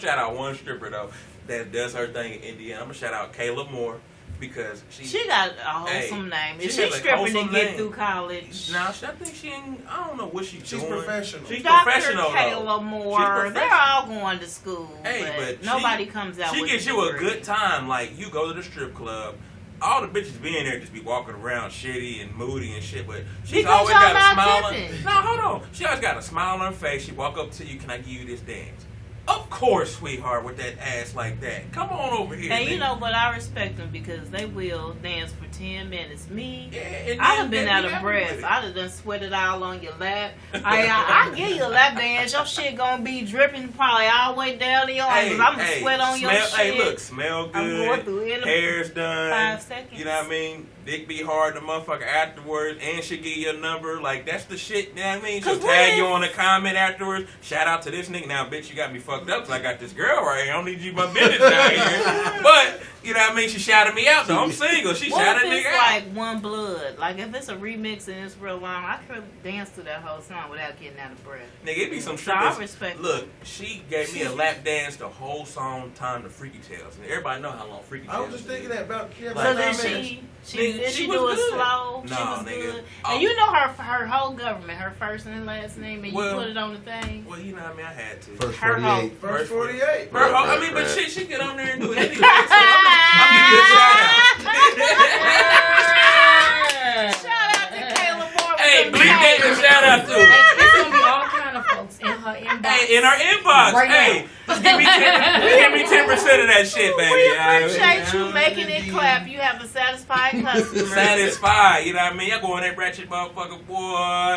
shout out one stripper though that does her thing in Indiana. I'm gonna shout out Kayla Moore because She got a wholesome name. she Is she has a stripping to wholesome get name. through college? Now, I think she ain't. I don't know what she's She's doing. professional. She's Dr. professional. Kayla though. Moore, She's they're professional. all going to school, Hey, but nobody comes out She with gives a you a degree. good time. Like you go to the strip club. All the bitches being there just be walking around shitty and moody and shit, but she's Because always y'all got a not smile on. tipping. No, hold on. She always got a smile on her face. She walk up to you, can I give you this dance? Of course, sweetheart, with that ass like that. Come on over here. And you nigga. know what? I respect them because they will dance for 10 minutes. Me, Yeah, and I then done been they out be of happy breath. with it. I done sweated all on your lap. I give you a lap dance. Your shit gonna be dripping probably all the way down to your ankles. I'm gonna sweat on your smell, shit. Hey, look, smell good. I'm going through it in Hair's done. 5 seconds. You know what I mean? Dick be hard, the motherfucker afterwards, and she give you a number. Like, that's the shit, you know what I mean? She'll 'Cause what tag if- you on a comment afterwards. Shout out to this nigga. Now, bitch, you got me fucked up because I got this girl right here. I don't need you my business down here. But, you know what I mean? She shouted me out, though. I'm single. She What shouted if nigga it's out. like One Blood? Like if it's a remix and it's real long, I could dance to that whole song without getting out of breath. Nigga, it be some So I strippers. respect Look, she gave me a lap dance the whole song time to Freaky Tales. And everybody know how long Freaky Tales I was just thinking that about So Like, then I she Nigga, did she she was do it good. slow? She Nah, was nigga. good. Oh. And you know her whole government, her first and last name, and Well- you put it on the thing. Well, you know what I mean? I had to. First Her 48. First 48. Bro, I mean, but shit, she get on there and do it anyway. So I'm giving you a shout out. Shout out to Kayla Moore. Hey, bleep that and shout out to her. It's gonna be all kind of folks in her inbox. Hey, in our inbox. Right Hey, just give me 10% of that shit, baby. We All right? appreciate you making it clap. You have a satisfied customer. Satisfied, you know what I mean? I go in that ratchet motherfucker, boy,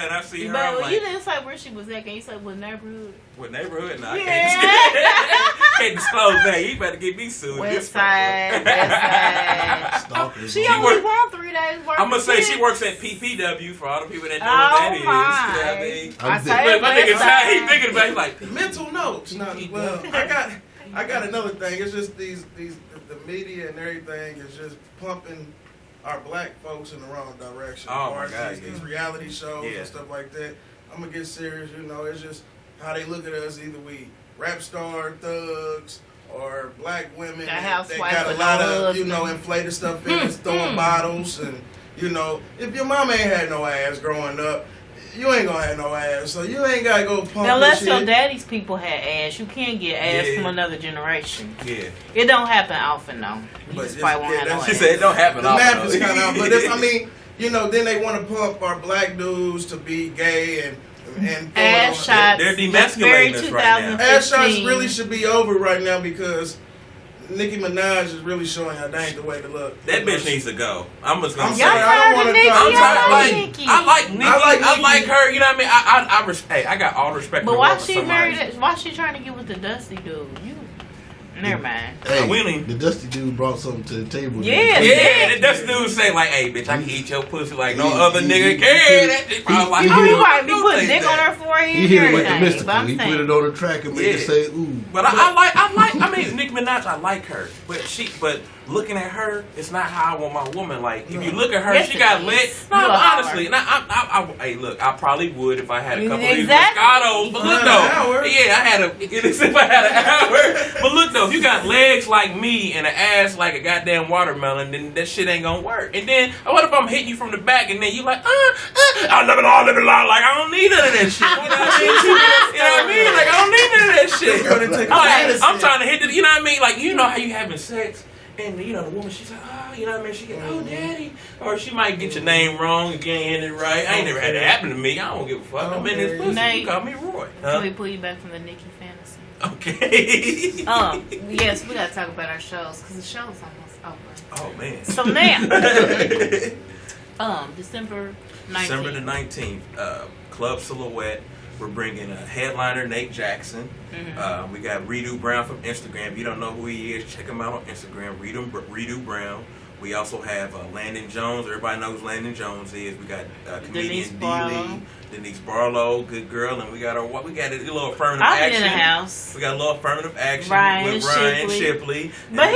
and I see her. But I'm you like, didn't say where she was at. Can you say what neighborhood? what neighborhood? No, I Yeah. can't disclose that. You better get me sued. West Side, West Side. Stalkers. She She only work- won 3 days work. I'm gonna of say she shit. works at PPW for all the people that know Oh what that is. You know what I my. mean? I I'm say Look, my West nigga, Side. he's thinking about it, he's like, Mental notes. No, well, I got another thing. It's just the media and everything is just pumping our black folks in the wrong direction. Oh, As far my as God, these yeah. reality shows Yeah. and stuff like that. I'm gonna get serious. You know, it's just how they look at us. Either we rap star thugs or black women The that housewife got a with lot no of husband. inflated stuff in, throwing bottles and. You know, if your mama ain't had no ass growing up, you ain't gonna have no ass. So you ain't gotta go pump Unless this your shit. daddy's people had ass, you can't get ass Yeah. from another generation. yeah. It don't happen often though. You But just it's- probably won't yeah, have no that's- She ass. said it don't happen The often, math is though. kind of, but if, I mean, you know, then they want to pump our black dudes to be gay and throw it Ass on- shots. They're That's very demasculating us right now. 2015. Ass shots really should be over right now because Nicki Minaj is really showing how that ain't the way to look. That bitch needs to go. I'm just gonna I'm say. Y'all sorry, I tired don't of wanna Nicki? talk- I'm Y'all tired. like Like, Nicki. I like Nicki. I like Nicki. her. You know what I mean? Hey, I got all the respect. in But the why world for she somebody. married? Why she trying to get with the Dusty dude? Never mind. Hey, Winnie. the Dusty dude brought something to the table. Yeah. Yeah, that's dude say like, "Hey, bitch, I can eat your pussy like no He- other he- nigga he- can." That shit probably like, he Oh, hit you it- might be don't putting think dick on that. her forehead. He hit it with the everything, mystical. but I'm He put saying- it on the track and made it Yeah. say, ooh. But I mean, Nicki Minaj, I like her, but looking at her, it's not how I want my woman. Like, if you look at her, Yes, she it got is. legs. You No, a honestly, holler. hey, look, I probably would if I had a couple Exactly. of these Moscatos. But look An though, hour. yeah, I had if I had an hour. But look though, if you got legs like me and an ass like a goddamn watermelon, then that shit ain't gonna work. And then, what if I'm hitting you from the back and then you like, I'll live it all, like I don't need none of that shit. You know what I mean? You know what I mean? Like I don't need none of that shit. It's gonna take Like, medicine. I'm trying to hit the, you know what I mean? Like, you know how you having sex, and you know the woman, she's like, oh, you know what I mean? She get, oh, daddy, or she might get your name wrong if you ain't in it right. I ain't never had that happen to me. I don't give a fuck. I'm in this pussy. Nate. You call me Roy. Can Huh? we pull you back from the Nicki fantasy? Okay. Yes, we gotta talk about our shows because the show's almost over. Oh man. So now, December 19th. December the 19th, Club Silhouette. We're bringing a headliner, Nate Jackson. Mm-hmm. We got Redo Brown from Instagram. If you don't know who he is, check him out on Instagram, Redo Brown. We also have Landon Jones. Everybody knows who Landon Jones is. We got Denise comedian Barlow. D-Lee, Denise Barlow, good girl, and we got our we got a little affirmative I'll be action. in the house. We got a little affirmative action Ryan with Ryan Shipley. Shipley. But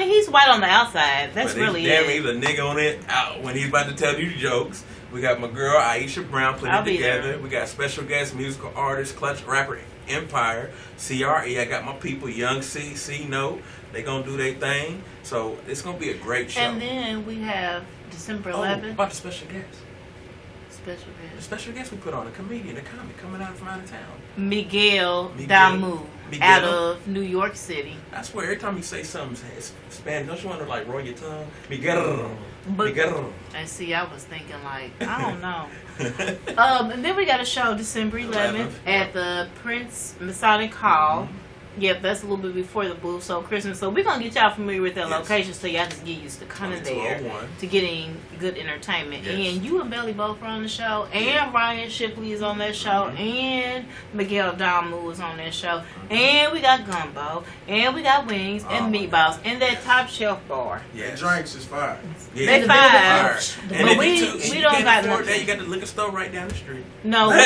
he's white on the outside. That's But really damn, it. he's a nigga on it out when he's about to tell you jokes. We got my girl Aisha Brown putting I'll it be together. there. We got special guest musical artist, clutch rapper Empire, CRE. I got my people, Young C Note. They gonna do their thing. So it's gonna be a great show. And then we have December 11th. About the special guest. Special The guest. special guest we put on, a comedian, a comic coming out from out of town. Miguel Miguel. Damu Miguel. out of New York City. I swear, every time you say something Spanish, don't you want to like roll your tongue? Miguel. But Miguel. and see, I was thinking like, I don't know. And then we got a show December 11th at the Prince Masonic Hall. Yep, that's a little bit before the Blue Soul Christmas. So we're gonna get y'all familiar with that Yes. location, so y'all just get used to coming there 2201. to getting good entertainment. Yes. And you and Belly both are on the show, and Ryan Shipley is on that show, and Miguel Damu is on that show, and we got gumbo, and we got wings and meatballs, and that top shelf bar. The Yes. drinks is fire. Yeah. They Fire. fine. And But if we you too- we you don't can't got afford nothing. that, you got the liquor store right down the street. No, you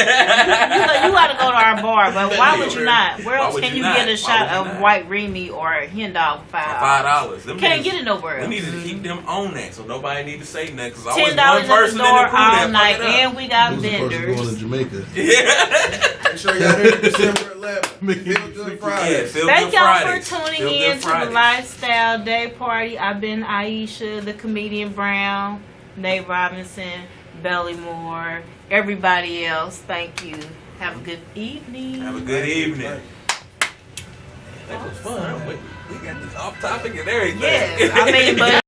gotta go to our bar. But why would you not? Where Why else would can you you not? get a Why shot would you of not? white Remy or a hen dog for $5? Them Can't niggas- get it nowhere We else. needed to keep them on that, so nobody need to say nothing. Cause always $10 one at the person in door the crew all that night, fuck it up. and we got Who's the person going to vendors. Jamaica? Yeah. Make sure y'all there December 11th. Make Feel it Good Yeah, Friday. Feel Thank Good y'all Fridays. for tuning Feel Good in to the Fridays. Lifestyle Day Party. I've been Aisha, the comedian Brown, Nate Robinson, Belly Moore, everybody else. Thank you. Have a good evening. Have a good evening. That was fun. We got this off topic and everything. Yes, I mean, but